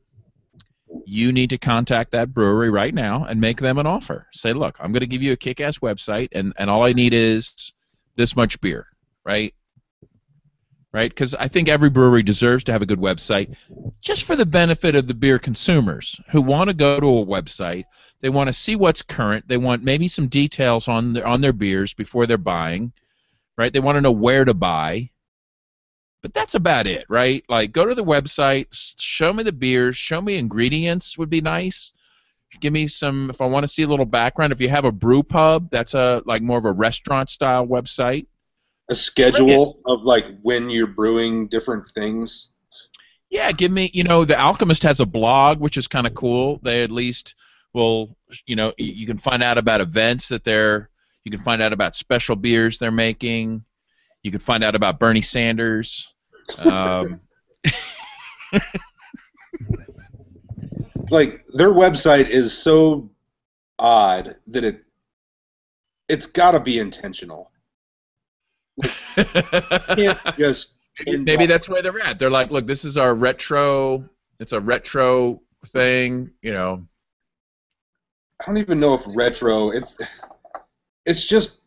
Speaker 2: you need to contact that brewery right now and make them an offer. Say, look, I'm going to give you a kick-ass website, and all I need is this much beer, right? Right? Because I think every brewery deserves to have a good website, just for the benefit of the beer consumers who want to go to a website. They want to see what's current. They want maybe some details on their beers before they're buying, right? They want to know where to buy. But that's about it, right? Like, go to the website, show me the beers, show me ingredients would be nice. Give me some, if I want to see a little background. If you have a brew pub, that's like more of a restaurant style website.
Speaker 3: A schedule of like when you're brewing different things.
Speaker 2: Yeah, give me, you know, The Alchemist has a blog, which is kind of cool. They at least will, you know, you can find out about events that you can find out about special beers they're making. You can find out about Bernie Sanders.
Speaker 3: Like, their website is so odd that it's got to be intentional. You can't just
Speaker 2: maybe that's where they're at. They're like, look, this is our retro. It's a retro thing, you know.
Speaker 3: I don't even know if retro. It's just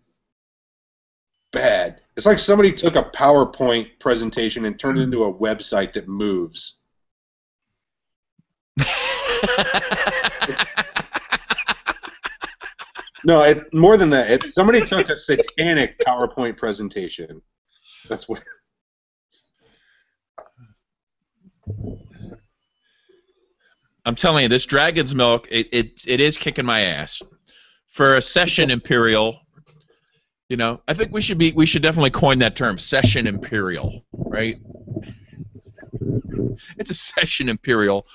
Speaker 3: bad. It's like somebody took a PowerPoint presentation and turned it into a website that moves. No, more than that. Somebody took a satanic PowerPoint presentation. That's what.
Speaker 2: I'm telling you, this Dragon's Milk, it is kicking my ass. For a session imperial, you know, I think we should definitely coin that term, session imperial, right? It's a session imperial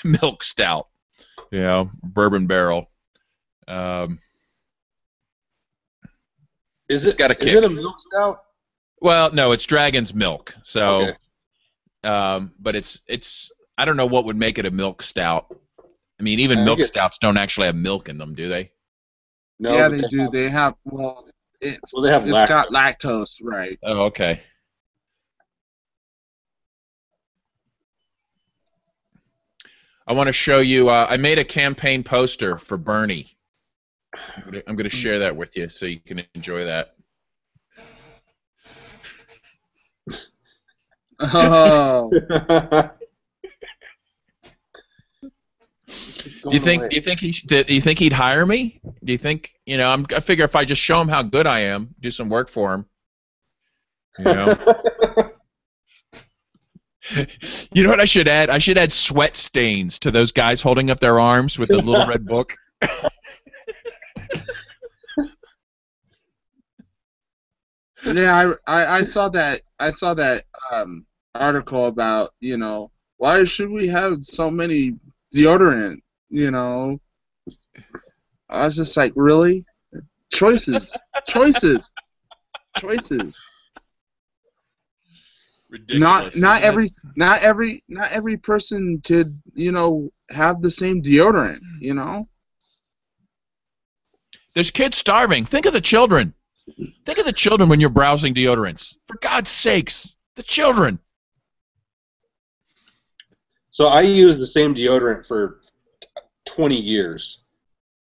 Speaker 2: milk stout, you know, bourbon barrel.
Speaker 3: Is it a milk stout?
Speaker 2: Well, no, it's Dragon's Milk. So,
Speaker 3: okay.
Speaker 2: But it's I don't know what would make it a milk stout. I mean, even
Speaker 3: I
Speaker 2: milk
Speaker 3: think
Speaker 2: stouts don't actually have milk in them, do they?
Speaker 3: No,
Speaker 1: Yeah,
Speaker 3: but
Speaker 1: they do. They have well, it's
Speaker 3: they have
Speaker 1: it's
Speaker 3: lactose.
Speaker 1: got lactose, right?
Speaker 2: Oh, okay. I want to show you. I made a campaign poster for Bernie. I'm going to share that with you so you can enjoy that.
Speaker 1: Oh,
Speaker 2: Do you think he'd hire me? Do you think, you know, I figure if I just show him how good I am, do some work for him, you know. You know what I should add? I should add sweat stains to those guys holding up their arms with the little red book.
Speaker 1: yeah. I saw that. Article about, why should we have so many deodorant? I was just like, really? Choices.
Speaker 2: Ridiculous.
Speaker 1: Not every person could, have the same deodorant,
Speaker 2: There's kids starving. Think of the children. Think of the children when you're browsing deodorants. For God's sakes, the children.
Speaker 3: So I used the same deodorant for 20 years.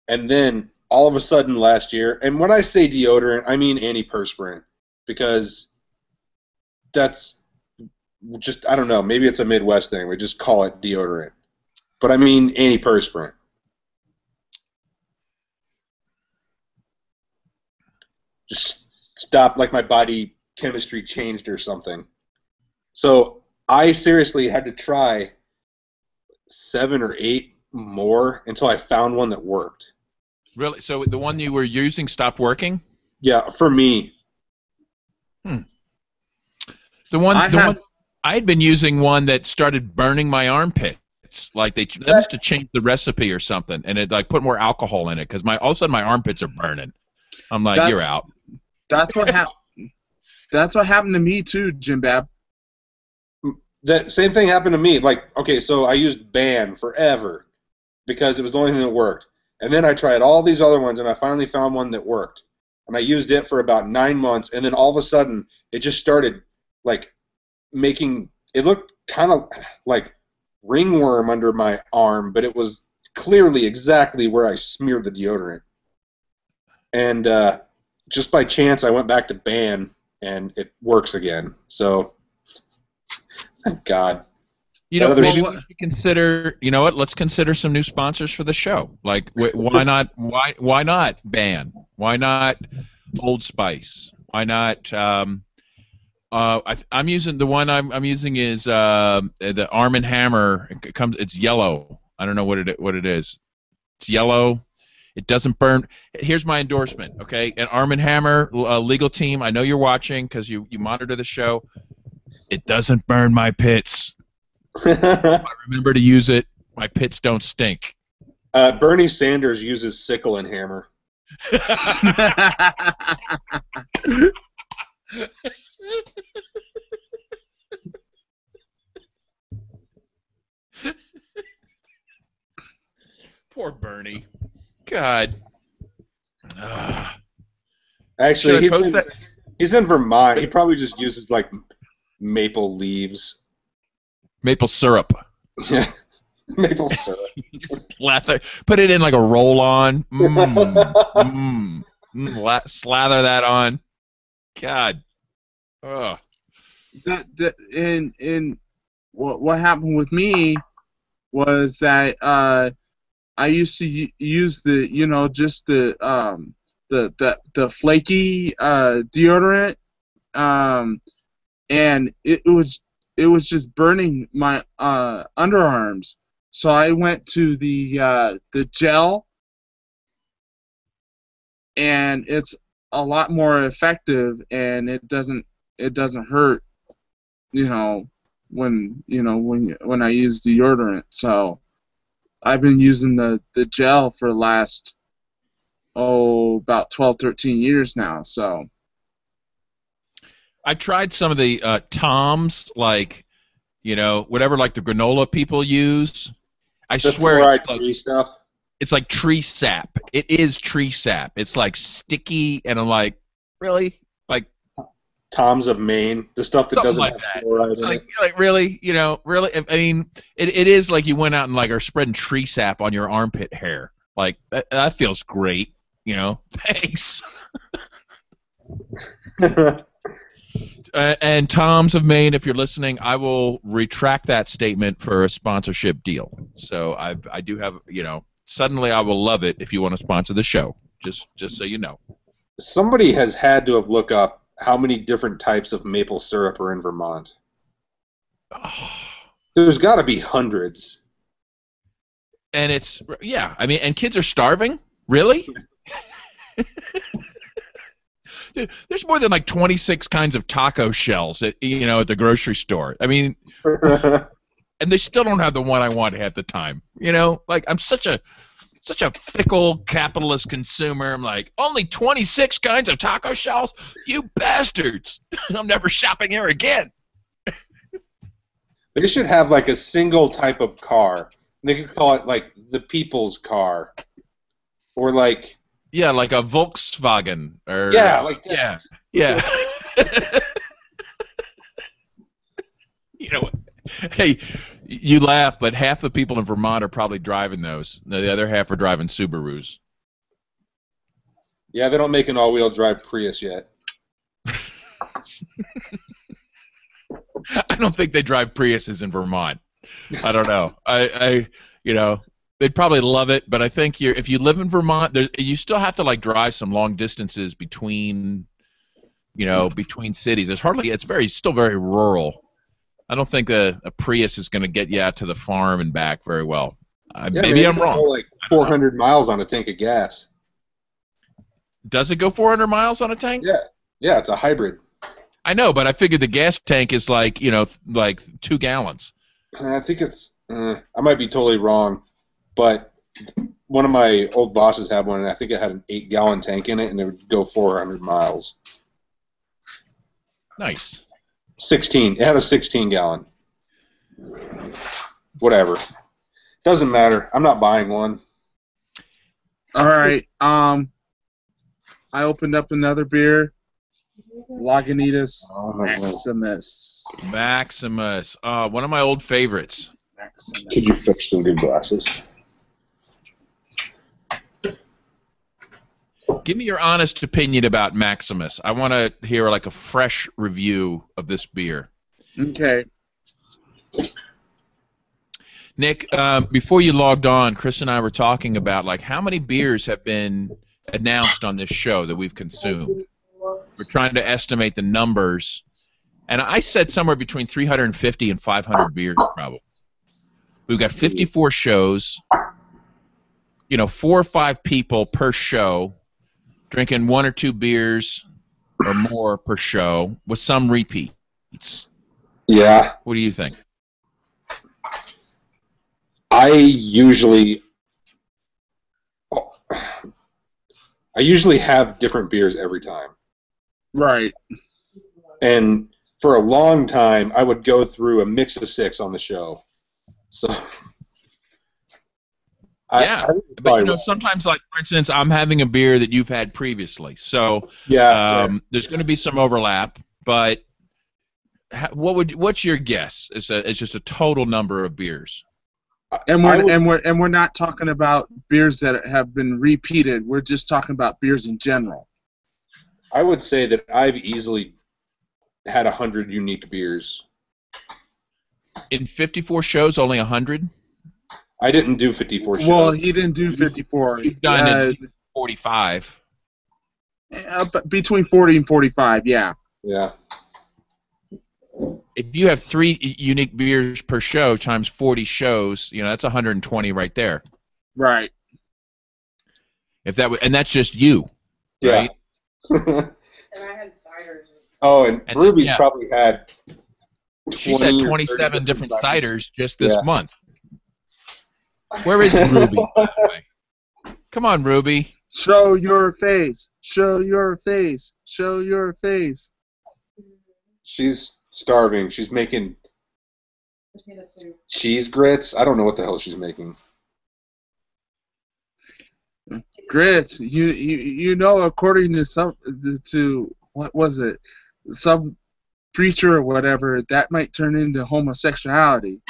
Speaker 3: And then all of a sudden last year, and when I say deodorant, I mean antiperspirant, because that's just, I don't know, maybe it's a Midwest thing. We just call it deodorant. But I mean antiperspirant. Just stopped, like my body chemistry changed or something. So I seriously had to try 7 or 8 more until I found one that worked.
Speaker 2: Really? So the one you were using stopped working?
Speaker 3: Yeah, for me.
Speaker 2: The one I had been using one that started burning my armpits. Like they must have changed the recipe or something, and it like put more alcohol in it because all of a sudden my armpits are burning. I'm like, you're out.
Speaker 1: That's what happened. That's what happened to me too, Jim Bab.
Speaker 3: That same thing happened to me. Like, okay, so I used Ban forever because it was the only thing that worked. And then I tried all these other ones, and I finally found one that worked. And I used it for about 9 months, and then all of a sudden, it just started, like, making – it looked kind of like ringworm under my arm, but it was clearly exactly where I smeared the deodorant. And just by chance, I went back to Ban, and it works again. So – thank God.
Speaker 2: You know, maybe we should consider. You know what? Let's consider some new sponsors for the show. Like, why not? Why not Ban? Why not Old Spice? Why not? I'm using the one I'm using is the Arm & Hammer. It's yellow. I don't know what it is. It's yellow. It doesn't burn. Here's my endorsement. Okay, an Arm & Hammer legal team. I know you're watching because you monitor the show. It doesn't burn my pits. I remember to use it. My pits don't stink.
Speaker 3: Bernie Sanders uses sickle and hammer.
Speaker 2: Poor Bernie. God.
Speaker 3: Actually, he's in Vermont. He probably just uses like maple leaves.
Speaker 2: Maple syrup.
Speaker 3: Yeah, maple syrup.
Speaker 2: Put it in like a roll-on. Slather that on. God. Ugh.
Speaker 1: What happened with me was that I used to use the just the flaky deodorant, and it was just burning my underarms. So I went to the gel, and it's a lot more effective, and it doesn't hurt, when I use deodorant. So I've been using the gel for the last about 12, 13 years now. So
Speaker 2: I tried some of the Toms, like You know, whatever like the granola people use. I
Speaker 3: The
Speaker 2: swear
Speaker 3: fluoride free stuff.
Speaker 2: it's like tree sap. It is tree sap. It's like sticky, and I'm like, really? Like
Speaker 3: Tom's of Maine, the stuff that
Speaker 2: something
Speaker 3: doesn't
Speaker 2: like
Speaker 3: have
Speaker 2: that.
Speaker 3: fluoride
Speaker 2: It's
Speaker 3: in
Speaker 2: like,
Speaker 3: it.
Speaker 2: like really, you know, really. I mean, it is like you went out and like are spreading tree sap on your armpit hair. Like that feels great. You know, thanks. And Tom's of Maine, if you're listening, I will retract that statement for a sponsorship deal. So I do have, you know, suddenly I will love it if you want to sponsor the show. Just so you know.
Speaker 3: Somebody has had to have looked up how many different types of maple syrup are in Vermont. There's got to be hundreds.
Speaker 2: And it's, yeah, I mean, and kids are starving? Really? Dude, there's more than like 26 kinds of taco shells at, you know, at the grocery store. I mean, and they still don't have the one I want half the time. You know, like I'm such a fickle capitalist consumer. I'm like, only 26 kinds of taco shells? You bastards. I'm never shopping here again.
Speaker 3: They should have like a single type of car. They could call it like the people's car, or like
Speaker 2: like a Volkswagen, or
Speaker 3: like
Speaker 2: yeah. You know, hey, you laugh, but half the people in Vermont are probably driving those. The other half are driving Subarus.
Speaker 3: Yeah, they don't make an all-wheel drive Prius yet.
Speaker 2: I don't think they drive Priuses in Vermont. I don't know. I you know, they'd probably love it, but I think if you live in Vermont, you still have to like drive some long distances between, you know, between cities. It's still very rural. I don't think a Prius is going to get you out to the farm and back very well. Maybe I'm wrong.
Speaker 3: Go like 400 miles on a tank of gas.
Speaker 2: Does it go 400 miles on a tank?
Speaker 3: Yeah, it's a hybrid.
Speaker 2: I know, but I figured the gas tank is like, you know, like 2 gallons.
Speaker 3: I think it's. I might be totally wrong, but one of my old bosses had one, and I think it had an 8-gallon tank in it, and it would go 400 miles.
Speaker 2: Nice.
Speaker 3: 16. It had a 16-gallon. Whatever. Doesn't matter. I'm not buying one.
Speaker 1: All right. I opened up another beer. Lagunitas Maximus.
Speaker 2: Maximus. One of my old favorites.
Speaker 1: Maximus.
Speaker 3: Could you fix some good glasses?
Speaker 2: Give me your honest opinion about Maximus. I want to hear like a fresh review of this beer.
Speaker 1: Okay.
Speaker 2: Nick, before you logged on, Chris and I were talking about like how many beers have been announced on this show that we've consumed. We're trying to estimate the numbers, and I said somewhere between 350 and 500 beers probably. We've got 54 shows, you know, 4 or 5 people per show, drinking 1 or 2 beers or more per show, with some repeats.
Speaker 3: Yeah.
Speaker 2: What do you think?
Speaker 3: I usually have different beers every time.
Speaker 1: Right.
Speaker 3: And for a long time, I would go through a mix of 6 on the show. So,
Speaker 2: yeah, but you know, sometimes, like for instance, I'm having a beer that you've had previously, so there's going to be some overlap. But what's your guess? It's just a total number of beers.
Speaker 1: And we're not talking about beers that have been repeated. We're just talking about beers in general.
Speaker 3: I would say that I've easily had 100 unique beers.
Speaker 2: In 54 shows, only 100?
Speaker 3: I didn't do 54 shows.
Speaker 1: Well, he didn't do 54.
Speaker 2: You've done 45.
Speaker 1: Between 40 and 45, yeah.
Speaker 3: Yeah.
Speaker 2: If you have 3 unique beers per show times 40 shows, you know, that's 120 right there.
Speaker 1: Right.
Speaker 2: And that's just you, right?
Speaker 3: And
Speaker 4: I had ciders.
Speaker 3: Oh, and Ruby's probably had.
Speaker 2: She's had 27 different ciders just this month. Where is Ruby? Come on, Ruby.
Speaker 1: Show your face. Show your face. Show your face.
Speaker 3: She's starving. She's making cheese grits. I don't know what the hell she's making.
Speaker 1: Grits. You know, according to what was it, some preacher or whatever, that might turn into homosexuality.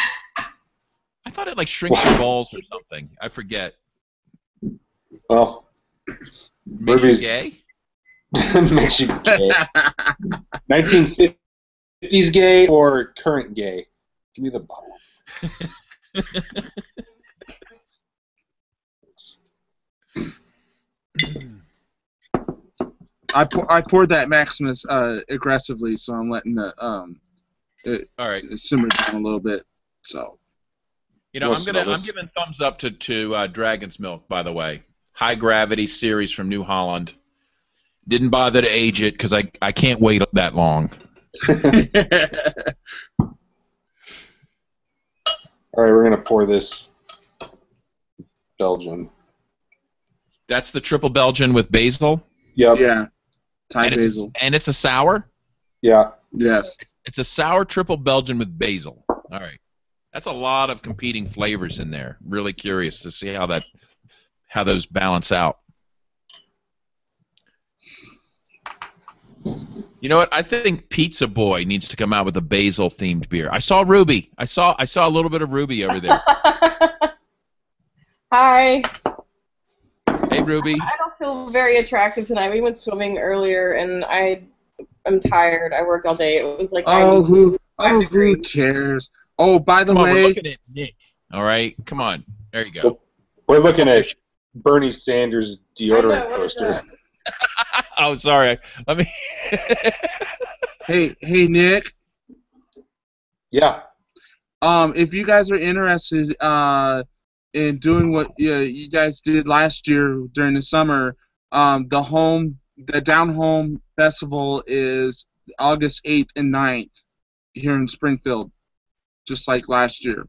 Speaker 2: I thought it like shrinks your balls or something. I forget.
Speaker 3: Well,
Speaker 2: Makes you gay?
Speaker 3: makes you gay. 1950s gay or current gay? Give me the bottle.
Speaker 1: I poured that Maximus aggressively, so I'm letting it
Speaker 2: All right.
Speaker 1: simmer down a little bit. So,
Speaker 2: you know, I'm giving thumbs up to Dragon's Milk, by the way. High Gravity series from New Holland. Didn't bother to age it because I can't wait that long.
Speaker 3: All right, we're gonna pour this Belgian.
Speaker 2: That's the triple Belgian with basil.
Speaker 3: Yep.
Speaker 1: Yeah. Thai basil.
Speaker 2: And it's a sour.
Speaker 3: Yeah.
Speaker 1: Yes.
Speaker 2: It's a sour triple Belgian with basil. All right. That's a lot of competing flavors in there. Really curious to see how those balance out. You know what? I think Pizza Boy needs to come out with a basil themed beer. I saw Ruby. I saw a little bit of Ruby over there.
Speaker 4: Hi.
Speaker 2: Hey, Ruby.
Speaker 4: I don't feel very attractive tonight. We went swimming earlier, and I'm tired. I worked all day. It was like
Speaker 1: who cares? Oh, by the way,
Speaker 2: we're looking at Nick. All right, come on. There you go.
Speaker 3: We're looking at Bernie Sanders' deodorant poster.
Speaker 2: Oh, sorry. I mean,
Speaker 1: hey, Nick.
Speaker 3: Yeah.
Speaker 1: If you guys are interested in doing what you guys did last year during the summer, the Down Home Festival is August 8th and 9th here in Springfield, just like last year.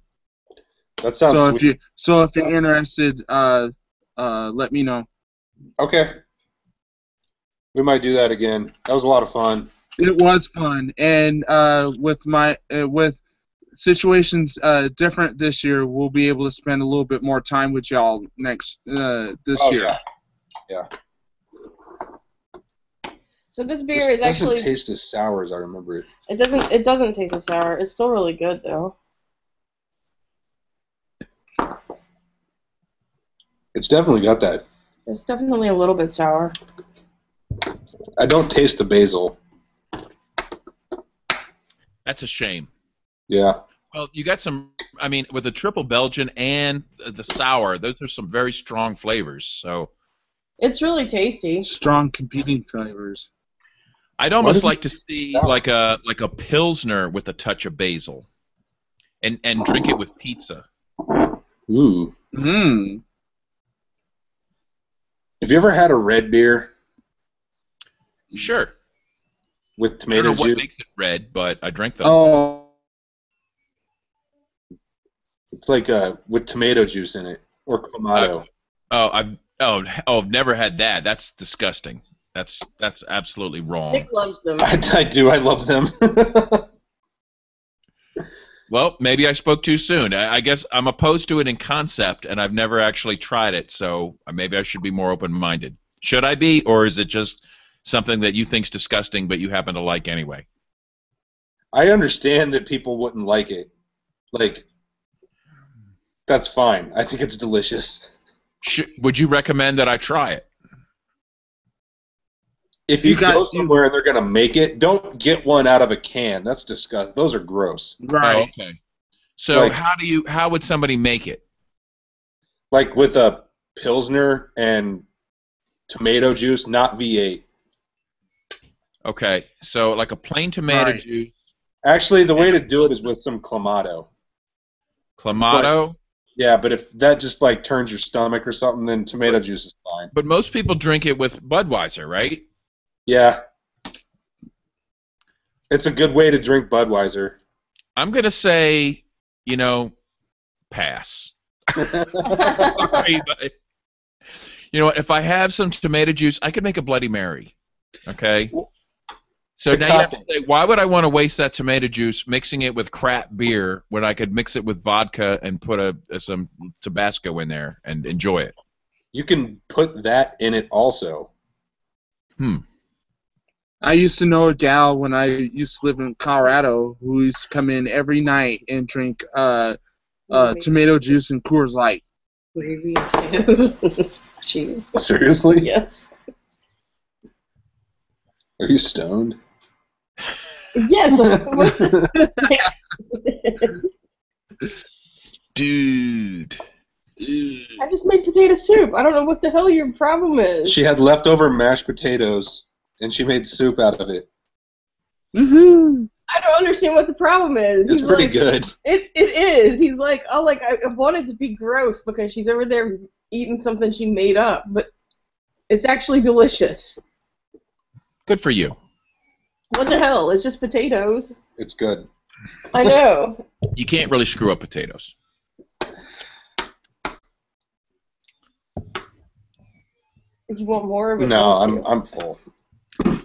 Speaker 3: That sounds sweet.
Speaker 1: If you're interested, let me know.
Speaker 3: Okay. We might do that again. That was a lot of fun.
Speaker 1: It was fun, and with situations different this year, we'll be able to spend a little bit more time with y'all this year.
Speaker 3: Yeah.
Speaker 4: So this beer is actually
Speaker 3: doesn't taste as sour as I remember it.
Speaker 4: It doesn't taste as sour. It's still really good though.
Speaker 3: It's definitely got that.
Speaker 4: It's definitely a little bit sour.
Speaker 3: I don't taste the basil.
Speaker 2: that's a shame.
Speaker 3: Yeah.
Speaker 2: Well, you got some. I mean, with the triple Belgian and the sour, those are some very strong flavors. So
Speaker 4: it's really tasty.
Speaker 1: Strong competing flavors.
Speaker 2: I'd almost like to see like a Pilsner with a touch of basil, and drink it with pizza.
Speaker 3: Ooh.
Speaker 1: Mmm.
Speaker 3: Have you ever had a red beer?
Speaker 2: Sure.
Speaker 3: With
Speaker 2: I
Speaker 3: tomato
Speaker 2: don't know
Speaker 3: juice?
Speaker 2: what makes it red, but I drink them.
Speaker 1: Oh.
Speaker 3: It's like with tomato juice in it, or clamato.
Speaker 2: I've never had that. That's disgusting. That's absolutely wrong.
Speaker 4: Nick loves them.
Speaker 3: I do. I love them.
Speaker 2: Well, maybe I spoke too soon. I guess I'm opposed to it in concept, and I've never actually tried it, so maybe I should be more open-minded. Should I be, or is it just something that you think's disgusting, but you happen to like anyway?
Speaker 3: I understand that people wouldn't like it. Like, that's fine. I think it's delicious.
Speaker 2: Would you recommend that I try it?
Speaker 3: If you go somewhere and they're going to make it, don't get one out of a can. That's disgusting. Those are gross.
Speaker 1: Right.
Speaker 2: Oh, okay. So how would somebody make it?
Speaker 3: Like with a Pilsner and tomato juice, not V8.
Speaker 2: Okay. So like a plain tomato juice.
Speaker 3: Actually, the way to do it is with some clamato.
Speaker 2: Clamato?
Speaker 3: Yeah, but if that just like turns your stomach or something, then tomato juice is fine.
Speaker 2: But most people drink it with Budweiser, right?
Speaker 3: Yeah. It's a good way to drink Budweiser.
Speaker 2: I'm going to say, pass. Sorry, but, you know what? If I have some tomato juice, I could make a Bloody Mary. Okay? So now you have to say, why would I want to waste that tomato juice mixing it with crap beer when I could mix it with vodka and put some Tabasco in there and enjoy it?
Speaker 3: You can put that in it also.
Speaker 1: I used to know a gal when I used to live in Colorado who used to come in every night and drink tomato juice and Coors Light.
Speaker 4: Jeez.
Speaker 3: Seriously?
Speaker 4: Yes.
Speaker 3: Are you stoned?
Speaker 4: Yes.
Speaker 2: Dude.
Speaker 4: I just made potato soup. I don't know what the hell your problem is.
Speaker 3: She had leftover mashed potatoes, and she made soup out of it.
Speaker 1: Mm-hmm.
Speaker 4: I don't understand what the problem is.
Speaker 3: It's
Speaker 4: He's
Speaker 3: pretty
Speaker 4: like,
Speaker 3: good.
Speaker 4: It is. He's like, oh, like I wanted to be gross because she's over there eating something she made up, but it's actually delicious.
Speaker 2: Good for you.
Speaker 4: What the hell? It's just potatoes.
Speaker 3: It's good.
Speaker 4: I know.
Speaker 2: You can't really screw up potatoes.
Speaker 4: You want more of it?
Speaker 3: No,
Speaker 4: don't you?
Speaker 3: I'm full. I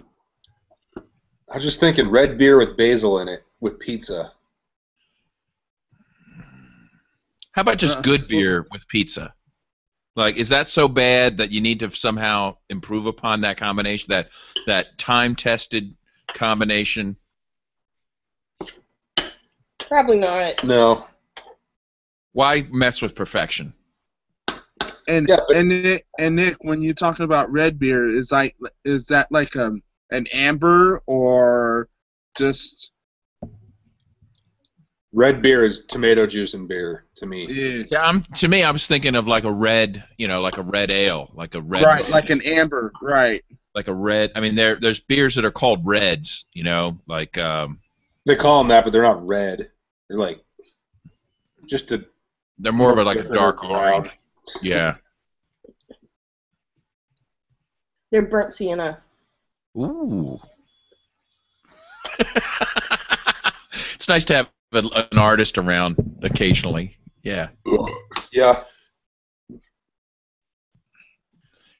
Speaker 3: was just thinking red beer with basil in it with pizza.
Speaker 2: How about just good beer with pizza? Like, is that so bad that you need to somehow improve upon that combination, that time-tested combination?
Speaker 4: Probably not.
Speaker 3: No.
Speaker 2: Why mess with perfection?
Speaker 1: And
Speaker 3: Yeah, but-
Speaker 1: and Nick, when you're talking about red beer, is that like an amber or just?
Speaker 3: Red beer is tomato juice and beer to me.
Speaker 2: Yeah, to me, I was thinking of like a red, like a red ale, like a red.
Speaker 1: Right, like an amber, right?
Speaker 2: Like a red. I mean, there's beers that are called reds, like.
Speaker 3: They call them that, but they're not red. They're like just a.
Speaker 2: They're more of like a dark
Speaker 3: brown.
Speaker 2: orange. Yeah.
Speaker 4: They're burnt sienna.
Speaker 2: Ooh. It's nice to have an artist around occasionally. Yeah.
Speaker 3: Yeah.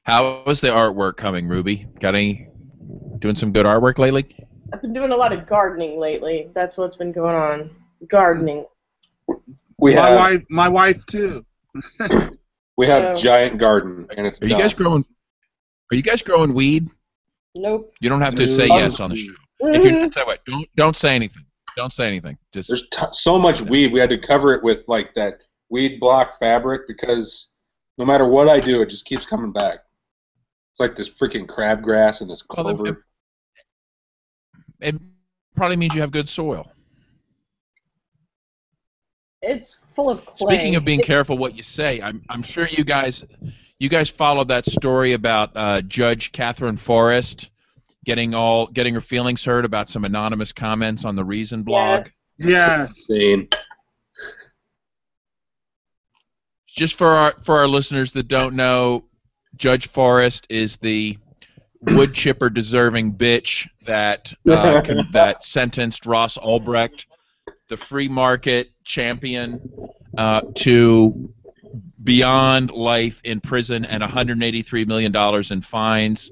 Speaker 2: How is the artwork coming, Ruby? Doing some good artwork lately?
Speaker 4: I've been doing a lot of gardening lately. That's what's been going on. Gardening.
Speaker 1: My wife too.
Speaker 3: We have
Speaker 4: So-
Speaker 3: giant garden, and it's.
Speaker 2: Are you guys growing weed?
Speaker 4: Nope.
Speaker 2: You don't have to say yes on the show. If you tell you what, don't say anything. Don't say anything. Just
Speaker 3: There's so much weed. We had to cover it with like that weed block fabric because no matter what I do, it just keeps coming back. It's like this freaking crabgrass and this clover.
Speaker 2: it probably means you have good soil.
Speaker 4: It's full of clay.
Speaker 2: Speaking of being careful what you say, I'm sure you guys followed that story about Judge Catherine Forrest getting her feelings hurt about some anonymous comments on the Reason blog.
Speaker 1: Yes.
Speaker 3: Insane.
Speaker 2: Just for our listeners that don't know, Judge Forrest is the wood chipper deserving bitch that that sentenced Ross Ulbricht, the free market champion, to beyond life in prison and $183 million in fines.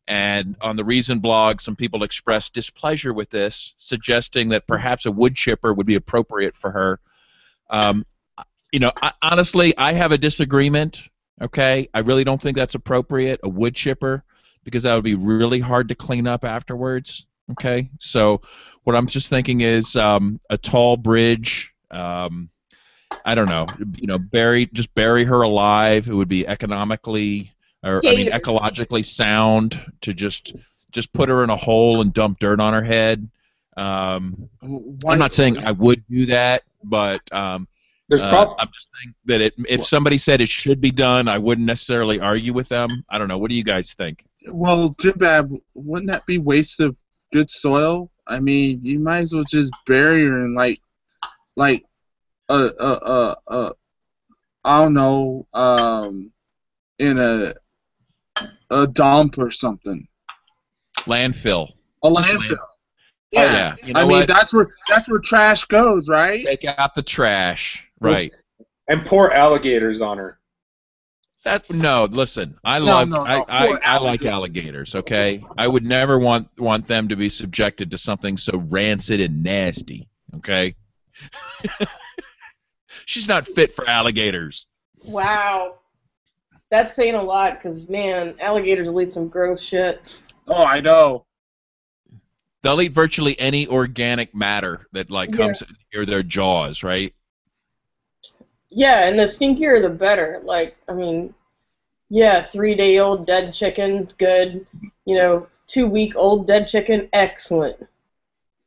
Speaker 2: And on the Reason blog, some people expressed displeasure with this, suggesting that perhaps a wood chipper would be appropriate for her. Honestly, I have a disagreement. Okay, I really don't think that's appropriate, a wood chipper, because that would be really hard to clean up afterwards. Okay, so what I'm just thinking is a tall bridge. I don't know, bury her alive. It would be ecologically sound to just put her in a hole and dump dirt on her head. I'm not saying I would do that, but I'm just saying that if somebody said it should be done, I wouldn't necessarily argue with them. I don't know. What do you guys think?
Speaker 1: Well, Jim Bab, wouldn't that be waste of good soil? I mean, you might as well just bury her in I don't know, in a dump or something.
Speaker 2: Landfill.
Speaker 1: A landfill. Yeah.
Speaker 2: You know what?
Speaker 1: That's where trash goes, right?
Speaker 2: Take out the trash. Right.
Speaker 3: And pour alligators on her.
Speaker 2: No, listen. I
Speaker 1: No,
Speaker 2: love
Speaker 1: no, no.
Speaker 2: I
Speaker 1: Poor
Speaker 2: like alligators. Okay, I would never want them to be subjected to something so rancid and nasty. Okay, she's not fit for alligators.
Speaker 4: Wow. That's saying a lot, because, man, alligators will eat some gross shit.
Speaker 1: Oh, I know.
Speaker 2: They'll eat virtually any organic matter that comes near their jaws, right?
Speaker 4: Yeah, and the stinkier the better. Like, I mean, yeah, 3-day-old dead chicken, good. 2-week-old dead chicken, excellent.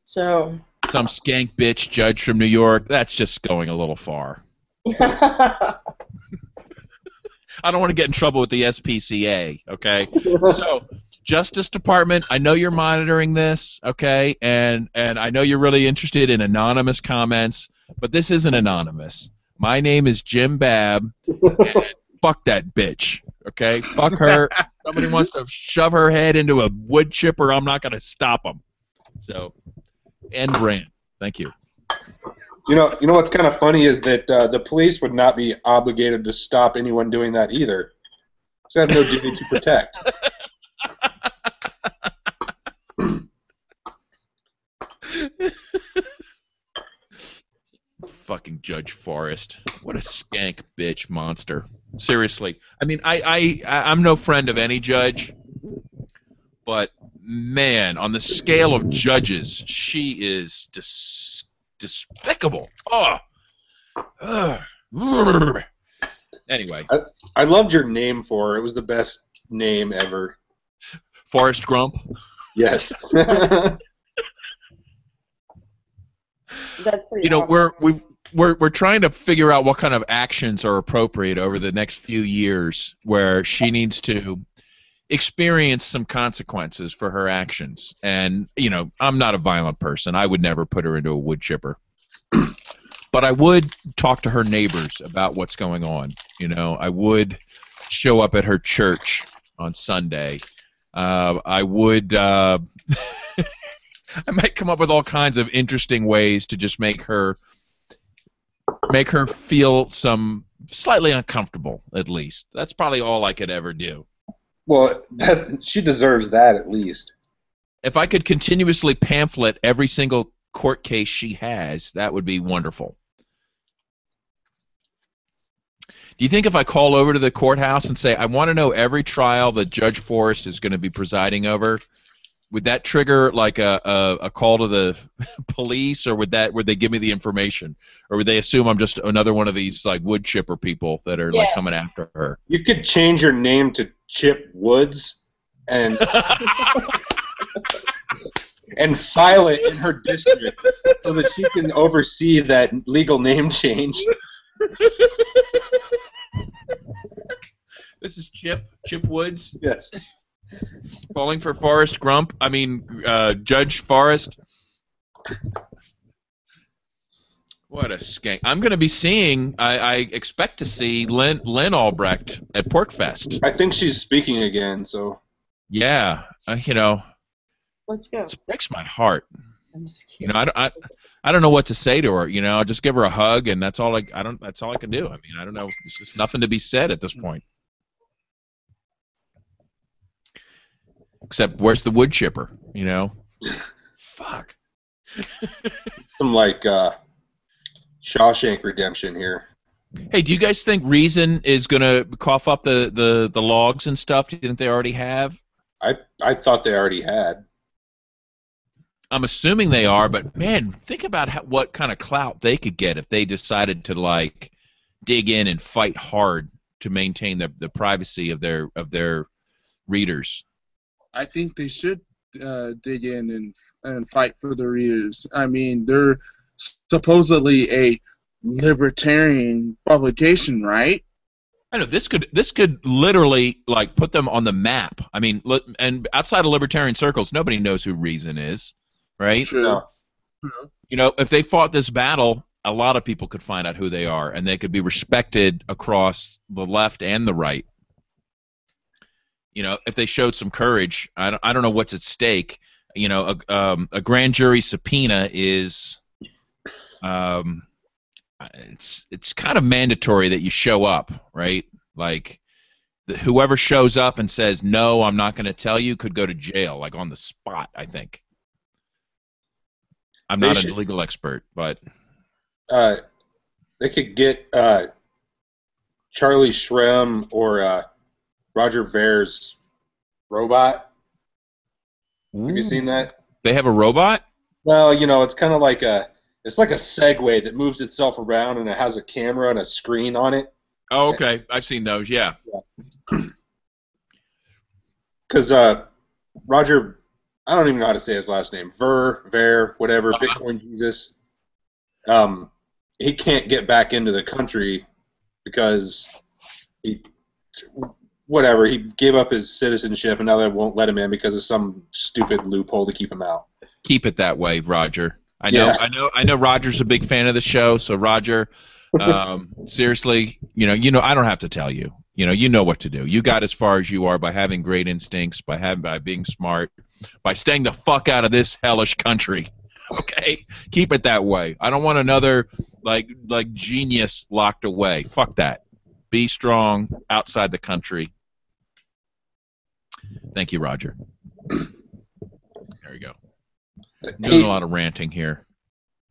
Speaker 4: So.
Speaker 2: Some skank bitch judge from New York, that's just going a little far. I don't want to get in trouble with the SPCA, okay? So, Justice Department, I know you're monitoring this, okay? And I know you're really interested in anonymous comments, but this isn't anonymous. My name is Jim Babb, and fuck that bitch, okay? Fuck her. Somebody wants to shove her head into a wood chipper, I'm not going to stop them. So, end rant. Thank you.
Speaker 3: You know what's kind of funny is that the police would not be obligated to stop anyone doing that either. Because they have no duty to protect.
Speaker 2: Fucking Judge Forrest. What a skank bitch monster. Seriously. I mean, I'm no friend of any judge, but man, on the scale of judges, she is despicable. Oh. Anyway.
Speaker 3: I loved your name for her. It was the best name ever.
Speaker 2: Forrest Grump?
Speaker 3: Yes.
Speaker 4: That's pretty awesome.
Speaker 2: We're trying to figure out what kind of actions are appropriate over the next few years where she needs to experience some consequences for her actions. And, I'm not a violent person. I would never put her into a wood chipper. But I would talk to her neighbors about what's going on. I would show up at her church on Sunday. I would I might come up with all kinds of interesting ways to just make her feel slightly uncomfortable, at least. That's probably all I could ever do.
Speaker 3: Well, she deserves that at least.
Speaker 2: If I could continuously pamphlet every single court case she has, that would be wonderful. Do you think if I call over to the courthouse and say, I want to know every trial that Judge Forrest is going to be presiding over, would that trigger like a call to the police, or would they give me the information, or would they assume I'm just another one of these like wood chipper people that are like coming after her?
Speaker 3: You could change your name to Chip Woods and and file it in her district so that she can oversee that legal name change.
Speaker 2: This is Chip Woods.
Speaker 3: Yes.
Speaker 2: Calling for Forrest Grump. I mean, Judge Forrest. What a skank. I'm going to be seeing, I expect to see Lynn Albrecht at PorcFest.
Speaker 3: I think she's speaking again, so.
Speaker 2: Yeah,
Speaker 4: Let's go.
Speaker 2: It breaks my heart.
Speaker 4: I'm just kidding.
Speaker 2: I don't know what to say to her. I'll just give her a hug, and that's all I can do. I mean, I don't know. There's just nothing to be said at this point. Except, where's the wood chipper? Fuck.
Speaker 3: Some like Shawshank Redemption here.
Speaker 2: Hey, do you guys think Reason is gonna cough up the logs and stuff? Do you think they already have?
Speaker 3: I thought they already had.
Speaker 2: I'm assuming they are, but man, think about what kind of clout they could get if they decided to like dig in and fight hard to maintain the privacy of their readers.
Speaker 1: I think they should dig in and fight for the readers. I mean, they're supposedly a libertarian publication, right?
Speaker 2: I know this could literally like put them on the map. I mean, and outside of libertarian circles, nobody knows who Reason is, right?
Speaker 1: True.
Speaker 2: If they fought this battle, a lot of people could find out who they are, and they could be respected across the left and the right. If they showed some courage, I don't know what's at stake. A grand jury subpoena is, it's kind of mandatory that you show up, right? Like, whoever shows up and says, no, I'm not going to tell you, could go to jail, like on the spot, I think. I'm not a legal expert, but...
Speaker 3: they could get Charlie Shrem or Roger Ver's robot.
Speaker 2: Ooh.
Speaker 3: Have you seen that?
Speaker 2: They have a robot?
Speaker 3: Well, you know, it's kind of like it's like a Segway that moves itself around and it has a camera and a screen on it.
Speaker 2: Oh, okay. I've seen those, yeah.
Speaker 3: Because Roger, I don't even know how to say his last name, Ver, whatever, Bitcoin Jesus, he can't get back into the country because he gave up his citizenship and now they won't let him in because of some stupid loophole to keep him out.
Speaker 2: Keep it that way, Roger. I know Roger's a big fan of the show, so Roger, seriously, you know, I don't have to tell you. You know what to do. You got as far as you are by having great instincts, by being smart, by staying the fuck out of this hellish country. Okay? Keep it that way. I don't want another like genius locked away. Fuck that. Be strong outside the country. Thank you, Roger. There we go. Doing a lot of ranting here.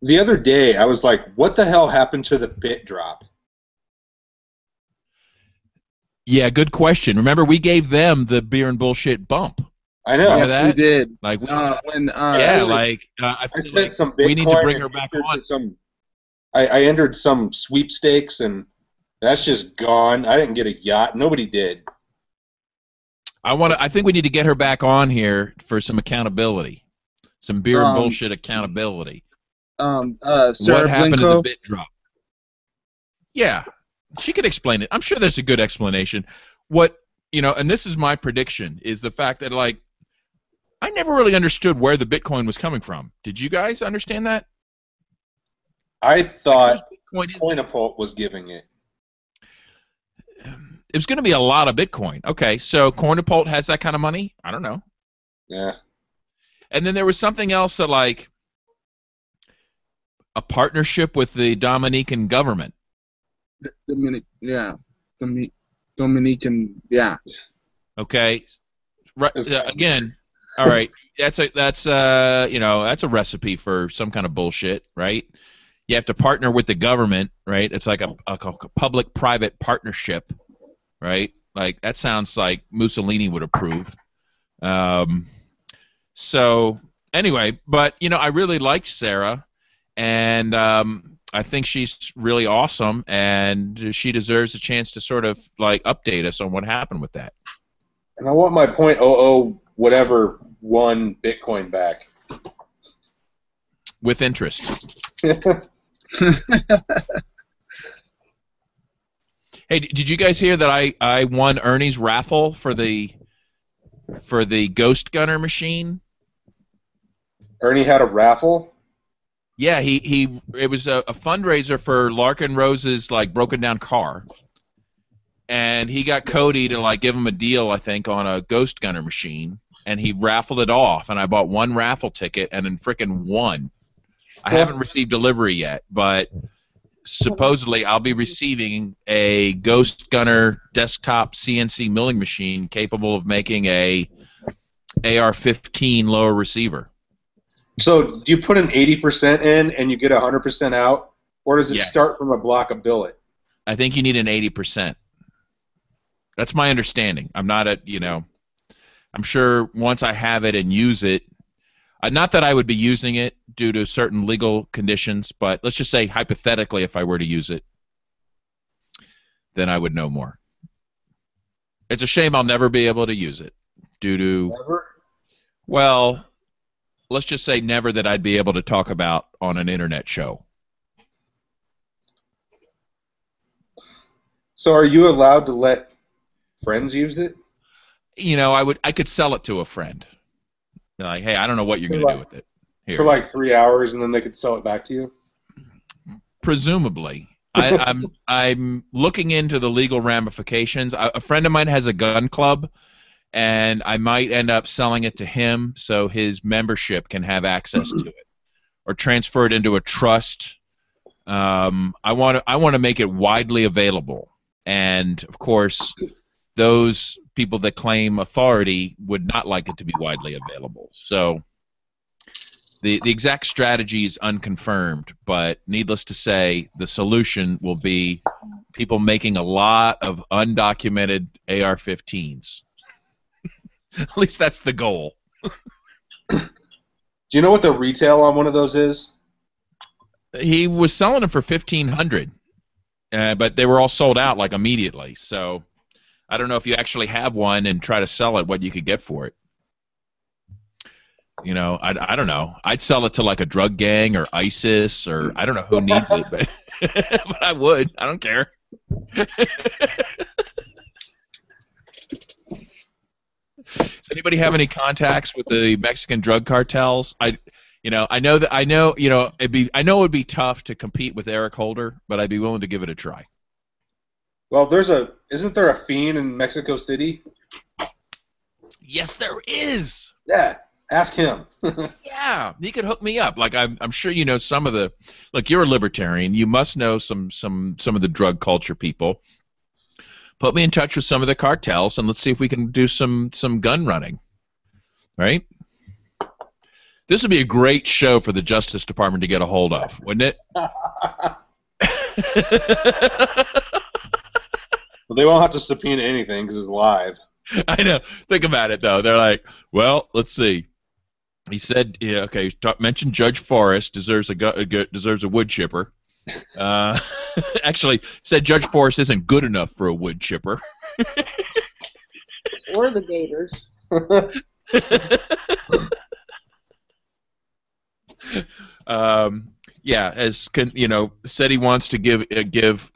Speaker 3: The other day, I was like, what the hell happened to the bit drop?
Speaker 2: Yeah, good question. Remember, we gave them the beer and bullshit bump.
Speaker 3: I know.
Speaker 1: Yes, we did.
Speaker 2: Like,
Speaker 1: I
Speaker 3: sent some Bitcoin.
Speaker 2: We need to bring her back on.
Speaker 3: I entered some sweepstakes, and that's just gone. I didn't get a yacht. Nobody did.
Speaker 2: I think we need to get her back on here for some accountability, some beer and bullshit accountability.
Speaker 1: Sarah
Speaker 2: what happened
Speaker 1: Blinko?
Speaker 2: to the bit drop? Yeah, she could explain it. I'm sure there's a good explanation. And this is my prediction, is the fact that, like, I never really understood where the Bitcoin was coming from. Did you guys understand that?
Speaker 3: I thought Coinapult was giving it.
Speaker 2: It was going to be a lot of Bitcoin. Okay, so Coinapult has that kind of money? I don't know.
Speaker 3: Yeah. And
Speaker 2: then there was something else that, like, a partnership with the Dominican government.
Speaker 1: Dominican, yeah.
Speaker 2: Okay. Right. Again, all right. That's a recipe for some kind of bullshit, right? You have to partner with the government, right? It's like a public-private partnership, right? Like, that sounds like Mussolini would approve. So anyway, but I really liked Sarah, and I think she's really awesome, and she deserves a chance to sort of like update us on what happened with that.
Speaker 3: And I want my .00 whatever one Bitcoin back.
Speaker 2: With interest. Hey, did you guys hear that I won Ernie's raffle for the Ghost Gunner machine?
Speaker 3: Ernie had a raffle?
Speaker 2: Yeah, it was a fundraiser for Larkin Rose's like broken down car, and he got Cody to like give him a deal, I think, on a Ghost Gunner machine, and he raffled it off, and I bought one raffle ticket and then frickin' won. I haven't received delivery yet, but supposedly I'll be receiving a Ghost Gunner desktop CNC milling machine capable of making a AR-15 lower receiver.
Speaker 3: So do you put an 80% in and you get 100% out, or does it start from a block of billet?
Speaker 2: I think you need an 80%. That's my understanding. I'm not I'm sure once I have it and use it, not that I would be using it due to certain legal conditions, but let's just say hypothetically if I were to use it, then I would know more. It's a shame I'll never be able to use it due to...
Speaker 3: Never?
Speaker 2: Well... Let's just say never that I'd be able to talk about on an internet show.
Speaker 3: So are you allowed to let friends use it?
Speaker 2: I could sell it to a friend. Like, hey, I don't know what you're going to do with it. Here.
Speaker 3: For like 3 hours, and then they could sell it back to you?
Speaker 2: Presumably. I'm looking into the legal ramifications. A friend of mine has a gun club, and I might end up selling it to him so his membership can have access to it, or transfer it into a trust. I want to make it widely available, and of course, those people that claim authority would not like it to be widely available. So the exact strategy is unconfirmed, but needless to say, the solution will be people making a lot of undocumented AR-15s. At least that's the goal.
Speaker 3: Do you know what the retail on one of those is?
Speaker 2: He was selling them for $1,500, but they were all sold out like immediately. So I don't know if you actually have one and try to sell it, what you could get for it. You know, I don't know. I'd sell it to like a drug gang or ISIS or I don't know who needs it, but, but I would. I don't care. Does anybody have any contacts with the Mexican drug cartels? I know it would be tough to compete with Eric Holder, but I'd be willing to give it a try.
Speaker 3: Well, isn't there a fiend in Mexico City?
Speaker 2: Yes, there is.
Speaker 3: Yeah, ask him.
Speaker 2: Yeah, he could hook me up. Like I'm sure you know some of the. Look, you're a libertarian. You must know some of the drug culture people. Put me in touch with some of the cartels, and let's see if we can do some gun running. Right? This would be a great show for the Justice Department to get a hold of, wouldn't it?
Speaker 3: Well, they won't have to subpoena anything because it's live.
Speaker 2: I know. Think about it, though. They're like, well, let's see. He said, yeah, okay, mentioned Judge Forrest deserves a wood chipper. Actually, said Judge Forrest isn't good enough for a wood chipper.
Speaker 4: Or the Gators.
Speaker 2: Yeah, said he wants to give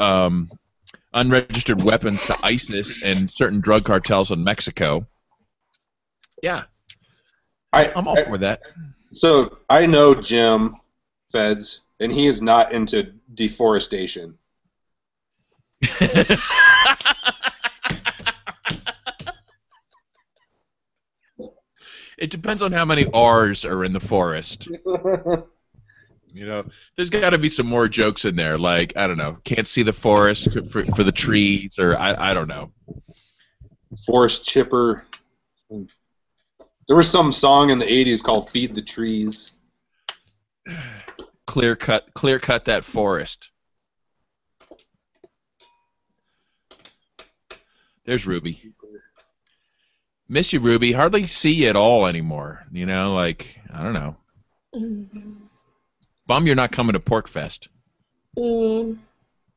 Speaker 2: unregistered weapons to ISIS and certain drug cartels in Mexico. Yeah, I'm all for that.
Speaker 3: So I know Jim Feds, and he is not into deforestation.
Speaker 2: It depends on how many R's are in the forest. You know, there's got to be some more jokes in there, like, I don't know, can't see the forest for the trees, or I don't know.
Speaker 3: Forest chipper. There was some song in the 80s called Feed the Trees.
Speaker 2: Clear cut that forest. There's Ruby. Miss you, Ruby. Hardly see you at all anymore. You know, like, I don't know. Bum, you're not coming to PorcFest.
Speaker 4: I'm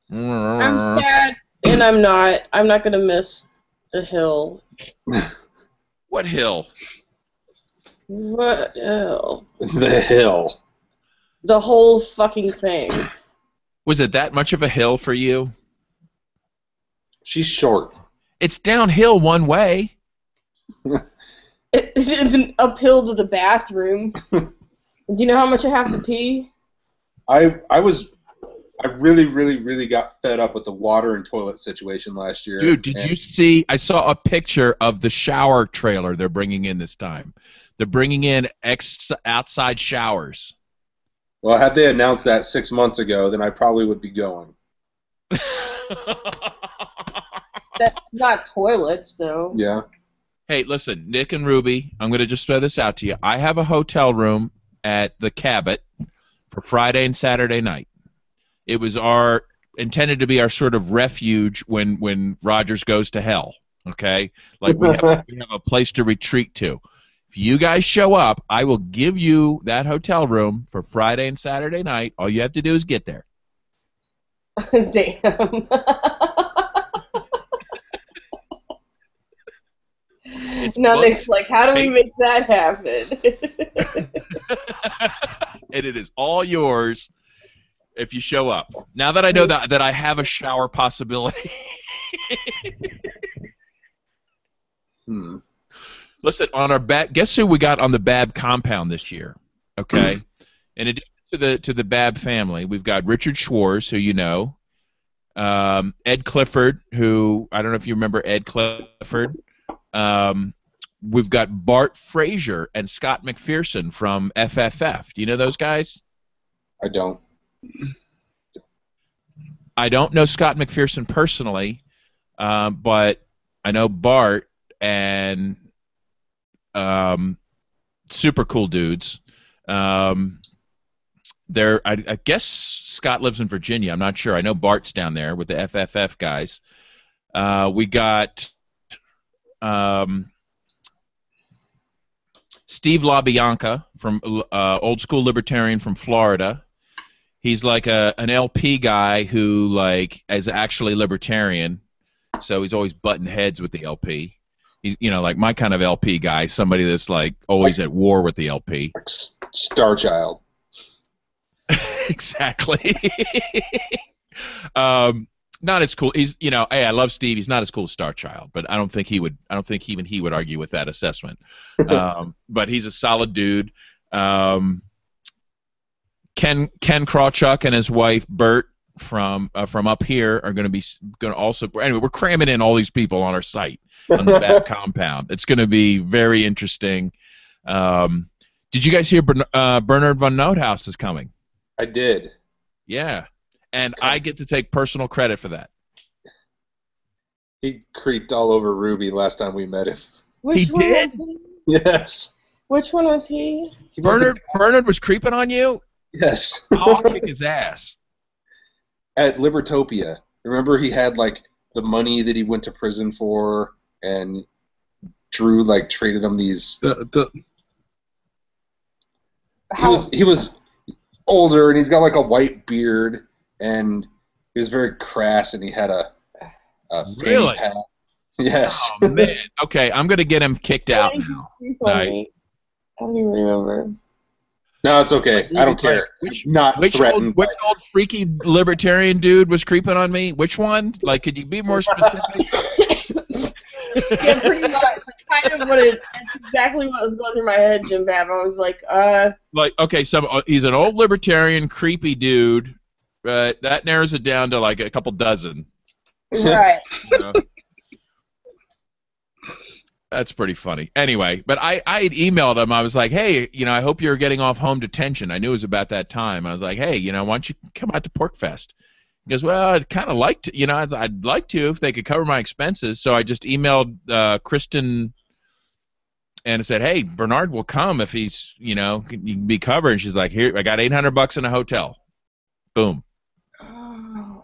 Speaker 4: sad, and I'm not. I'm not going to miss the hill.
Speaker 2: What hill?
Speaker 4: What hill?
Speaker 3: The hill.
Speaker 4: The whole fucking thing.
Speaker 2: Was it that much of a hill for you?
Speaker 3: She's short.
Speaker 2: It's downhill one way.
Speaker 4: It's an uphill to the bathroom. Do you know how much I have to pee?
Speaker 3: I really, really, really got fed up with the water and toilet situation last year.
Speaker 2: Dude, did you see? I saw a picture of the shower trailer they're bringing in this time. They're bringing in outside showers.
Speaker 3: Well, had they announced that 6 months ago, then I probably would be going.
Speaker 4: That's not toilets, though.
Speaker 3: Yeah.
Speaker 2: Hey, listen, Nick and Ruby, I'm going to just throw this out to you. I have a hotel room at the Cabot for Friday and Saturday night. It was intended to be our sort of refuge when Rogers goes to hell. Okay, like we have a place to retreat to. If you guys show up, I will give you that hotel room for Friday and Saturday night. All you have to do is get there.
Speaker 4: Damn. Now Nick's like, how do we make that happen?
Speaker 2: And it is all yours if you show up. Now that I know that I have a shower possibility. Listen, on our guess who we got on the Babb compound this year? Okay, in addition to the Babb family, we've got Richard Schwartz, who you know, Ed Clifford, who I don't know if you remember Ed Clifford. We've got Bart Frazier and Scott McPherson from FFF. Do you know those guys?
Speaker 3: I don't.
Speaker 2: I don't know Scott McPherson personally, but I know Bart and super cool dudes. I guess Scott lives in Virginia. I'm not sure. I know Bart's down there with the FFF guys. We got Steve LaBianca from old school libertarian from Florida. He's like an LP guy who like is actually libertarian, so he's always butting heads with the LP. He's like my kind of LP guy, somebody that's like always at war with the LP.
Speaker 3: Star Child.
Speaker 2: Exactly. Not as cool. He's hey, I love Steve. He's not as cool as Star Child, but I don't think even he would argue with that assessment. But he's a solid dude. Ken Krawchuk and his wife Bert from up here are going to also. Anyway, we're cramming in all these people on our site on the back compound. It's going to be very interesting. Did you guys hear Bernard von Noothaus is coming?
Speaker 3: I did.
Speaker 2: Yeah, and I get to take personal credit for that.
Speaker 3: He creeped all over Ruby last time we met him.
Speaker 4: Which one
Speaker 2: did?
Speaker 4: was he?
Speaker 3: Yes.
Speaker 4: Which one was he?
Speaker 2: Bernard was creeping on you?
Speaker 3: Yes.
Speaker 2: I'll kick his ass.
Speaker 3: At Libertopia. Remember he had like the money that he went to prison for, and Drew like traded him these. He was older, and he's got like a white beard, and he was very crass, and he had a
Speaker 2: really?
Speaker 3: pack. Yes.
Speaker 2: Oh man. Okay, I'm gonna get him kicked out now.
Speaker 4: I don't even remember.
Speaker 3: No, it's okay. I don't care.
Speaker 2: Which
Speaker 3: threatened.
Speaker 2: Which old freaky libertarian dude was creeping on me? Which one? Like, could you be more specific?
Speaker 4: Yeah, pretty much. Like, kind of that's exactly what was going through my head, Jim Bab. I was like,
Speaker 2: Like, okay, so he's an old libertarian, creepy dude. That narrows it down to like a couple dozen.
Speaker 4: Right.
Speaker 2: That's pretty funny. Anyway, but I had emailed him. I was like, hey, I hope you're getting off home detention. I knew it was about that time. I was like, hey, why don't you come out to PorkFest? He goes, well, I'd kind of like to, I'd like to if they could cover my expenses. So I just emailed Kristen and I said, hey, Bernard will come if he's, you can be covered. And she's like, here, I got $800 in a hotel. Boom.
Speaker 4: oh.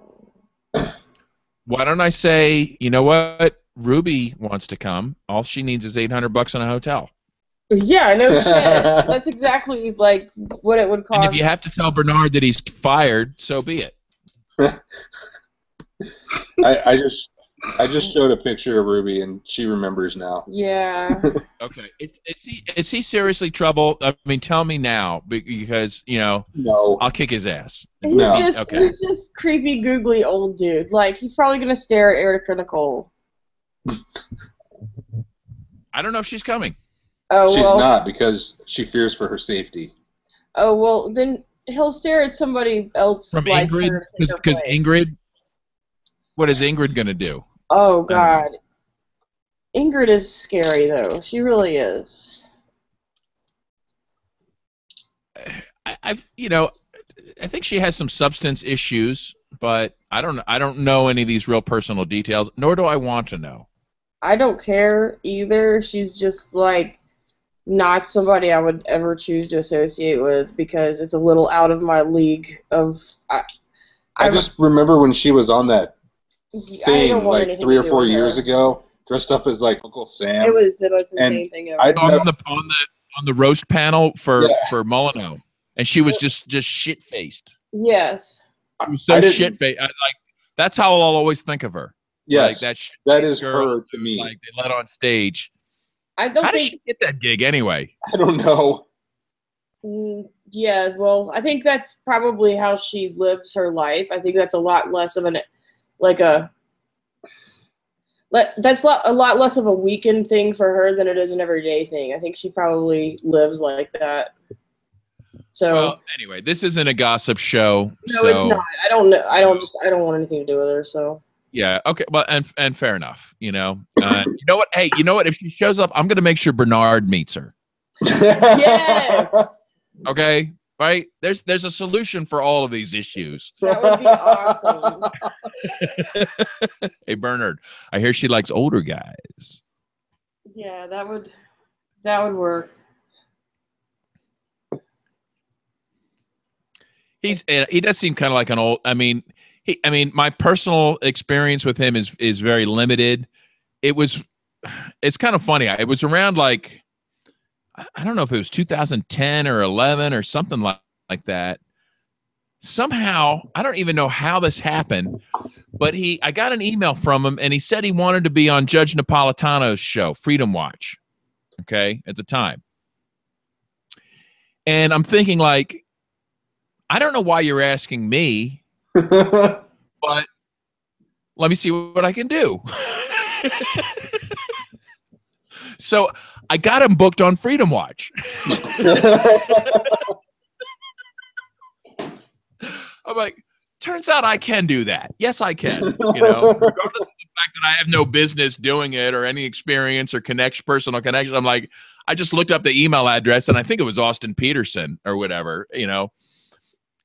Speaker 2: Why don't I say, you know what? Ruby wants to come. All she needs is $800 in a hotel.
Speaker 4: Yeah, no shit. That's exactly like what it would cost.
Speaker 2: And if you have to tell Bernard that he's fired, so be it.
Speaker 3: I just showed a picture of Ruby, and she remembers now.
Speaker 4: Yeah.
Speaker 2: Okay. Is he seriously trouble? I mean, tell me now, because
Speaker 3: No.
Speaker 2: I'll kick his ass.
Speaker 4: He's just creepy, googly old dude. Like, he's probably gonna stare at Erica Nicole.
Speaker 2: I don't know if she's coming.
Speaker 4: Oh,
Speaker 3: She's not, because she fears for her safety.
Speaker 4: Oh, well, then he'll stare at somebody else.
Speaker 2: From
Speaker 4: like
Speaker 2: Ingrid? Because Ingrid? What is Ingrid going to do?
Speaker 4: Oh, God. Ingrid is scary, though. She really is.
Speaker 2: I think she has some substance issues, but I don't know any of these real personal details, nor do I want to know.
Speaker 4: I don't care either. She's just, like, not somebody I would ever choose to associate with because it's a little out of my league of...
Speaker 3: I just remember when she was on that thing, like 3 or 4 years ago, dressed up as, like, Uncle Sam.
Speaker 4: It was the most insane thing ever.
Speaker 2: On the roast panel for Molyneux, and she was just shit-faced.
Speaker 4: Yes.
Speaker 2: She was so shit-faced. That's how I'll always think of her.
Speaker 3: Yes,
Speaker 2: like
Speaker 3: that is
Speaker 2: girl,
Speaker 3: her to me.
Speaker 2: Like they let on stage.
Speaker 4: How
Speaker 2: did she get that gig anyway?
Speaker 3: I don't know.
Speaker 4: Yeah, well, I think that's probably how she lives her life. I think that's a lot less of that's a lot less of a weekend thing for her than it is an everyday thing. I think she probably lives like that. So
Speaker 2: well, anyway, this isn't a gossip show.
Speaker 4: No, it's not. I don't know. I don't want anything to do with her. So.
Speaker 2: Yeah. Okay. Well, and fair enough. You know what? Hey, you know what? If she shows up, I'm going to make sure Bernard meets her.
Speaker 4: Yes.
Speaker 2: Okay. right? There's a solution for all of these issues.
Speaker 4: That would be awesome.
Speaker 2: Hey, Bernard, I hear she likes older guys.
Speaker 4: Yeah, that would work.
Speaker 2: He does seem kind of like an old. I mean, my personal experience with him is very limited. It's kind of funny. It was around like, I don't know if it was 2010 or 11 or something like that. Somehow, I don't even know how this happened, but I got an email from him, and he said he wanted to be on Judge Napolitano's show, Freedom Watch, okay, at the time. And I'm thinking, like, I don't know why you're asking me, but let me see what I can do. So I got him booked on Freedom Watch. I'm like, turns out I can do that. Yes, I can. You know, regardless of the fact that I have no business doing it or any experience or personal connection. I'm like, I just looked up the email address, and I think it was Austin Peterson or whatever, you know.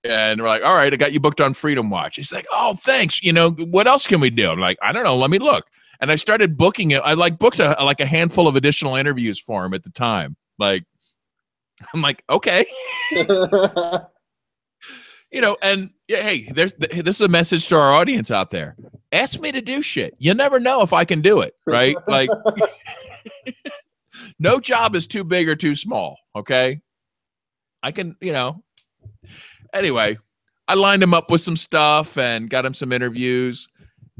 Speaker 2: And we're like, all right, I got you booked on Freedom Watch. He's like, oh, thanks. You know, what else can we do? I'm like, I don't know. Let me look. And I started booking it. I booked a handful of additional interviews for him at the time. Like, I'm like, okay. You know, and yeah, hey, this is a message to our audience out there. Ask me to do shit. You never know if I can do it, right? Like, no job is too big or too small, okay? I can, you know. Anyway, I lined him up with some stuff and got him some interviews.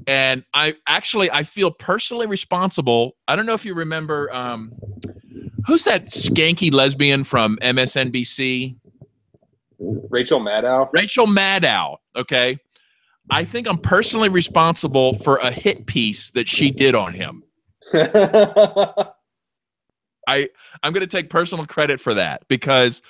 Speaker 2: And I feel personally responsible. I don't know if you remember, who's that skanky lesbian from MSNBC?
Speaker 3: Rachel Maddow.
Speaker 2: Rachel Maddow. Okay. I think I'm personally responsible for a hit piece that she did on him. I'm going to take personal credit for that because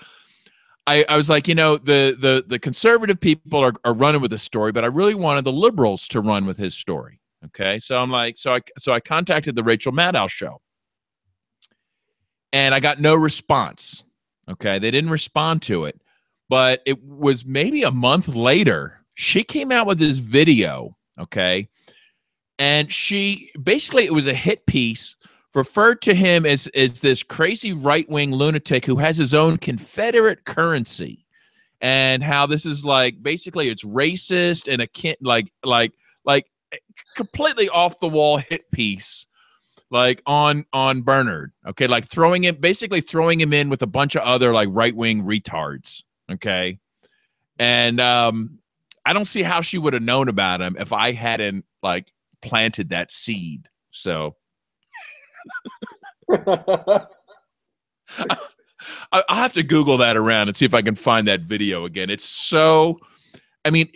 Speaker 2: I was like, you know, the conservative people are running with this story, but I really wanted the liberals to run with his story. Okay. So I'm like, so I contacted the Rachel Maddow show and I got no response. Okay. They didn't respond to it. But it was maybe a month later, she came out with this video, okay? And it was a hit piece, referred to him as this crazy right-wing lunatic who has his own Confederate currency, and how this is like, basically it's racist and like completely off-the-wall hit piece, like on Bernard, okay? Like throwing him in with a bunch of other like right-wing retards. Okay. And I don't see how she would have known about him if I hadn't like planted that seed. So I'll have to Google that around and see if I can find that video again. It's so, I mean,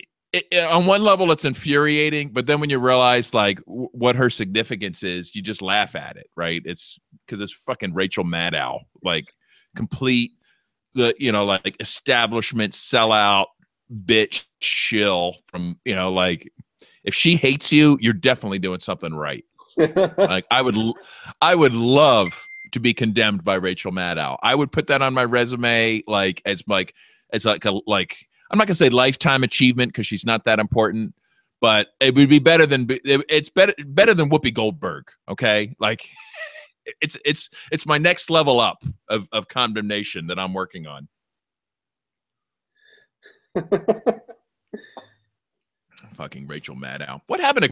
Speaker 2: on one level it's infuriating, but then when you realize like what her significance is, you just laugh at it, right? It's because it's fucking Rachel Maddow, like complete, like establishment sellout bitch shill from, like if she hates you, you're definitely doing something right. Like I would love to be condemned by Rachel Maddow. I would put that on my resume, like as I'm not gonna say lifetime achievement because she's not that important, but it would be better than than Whoopi Goldberg. Okay, like. It's my next level up of condemnation that I'm working on. Fucking Rachel Maddow. What happened to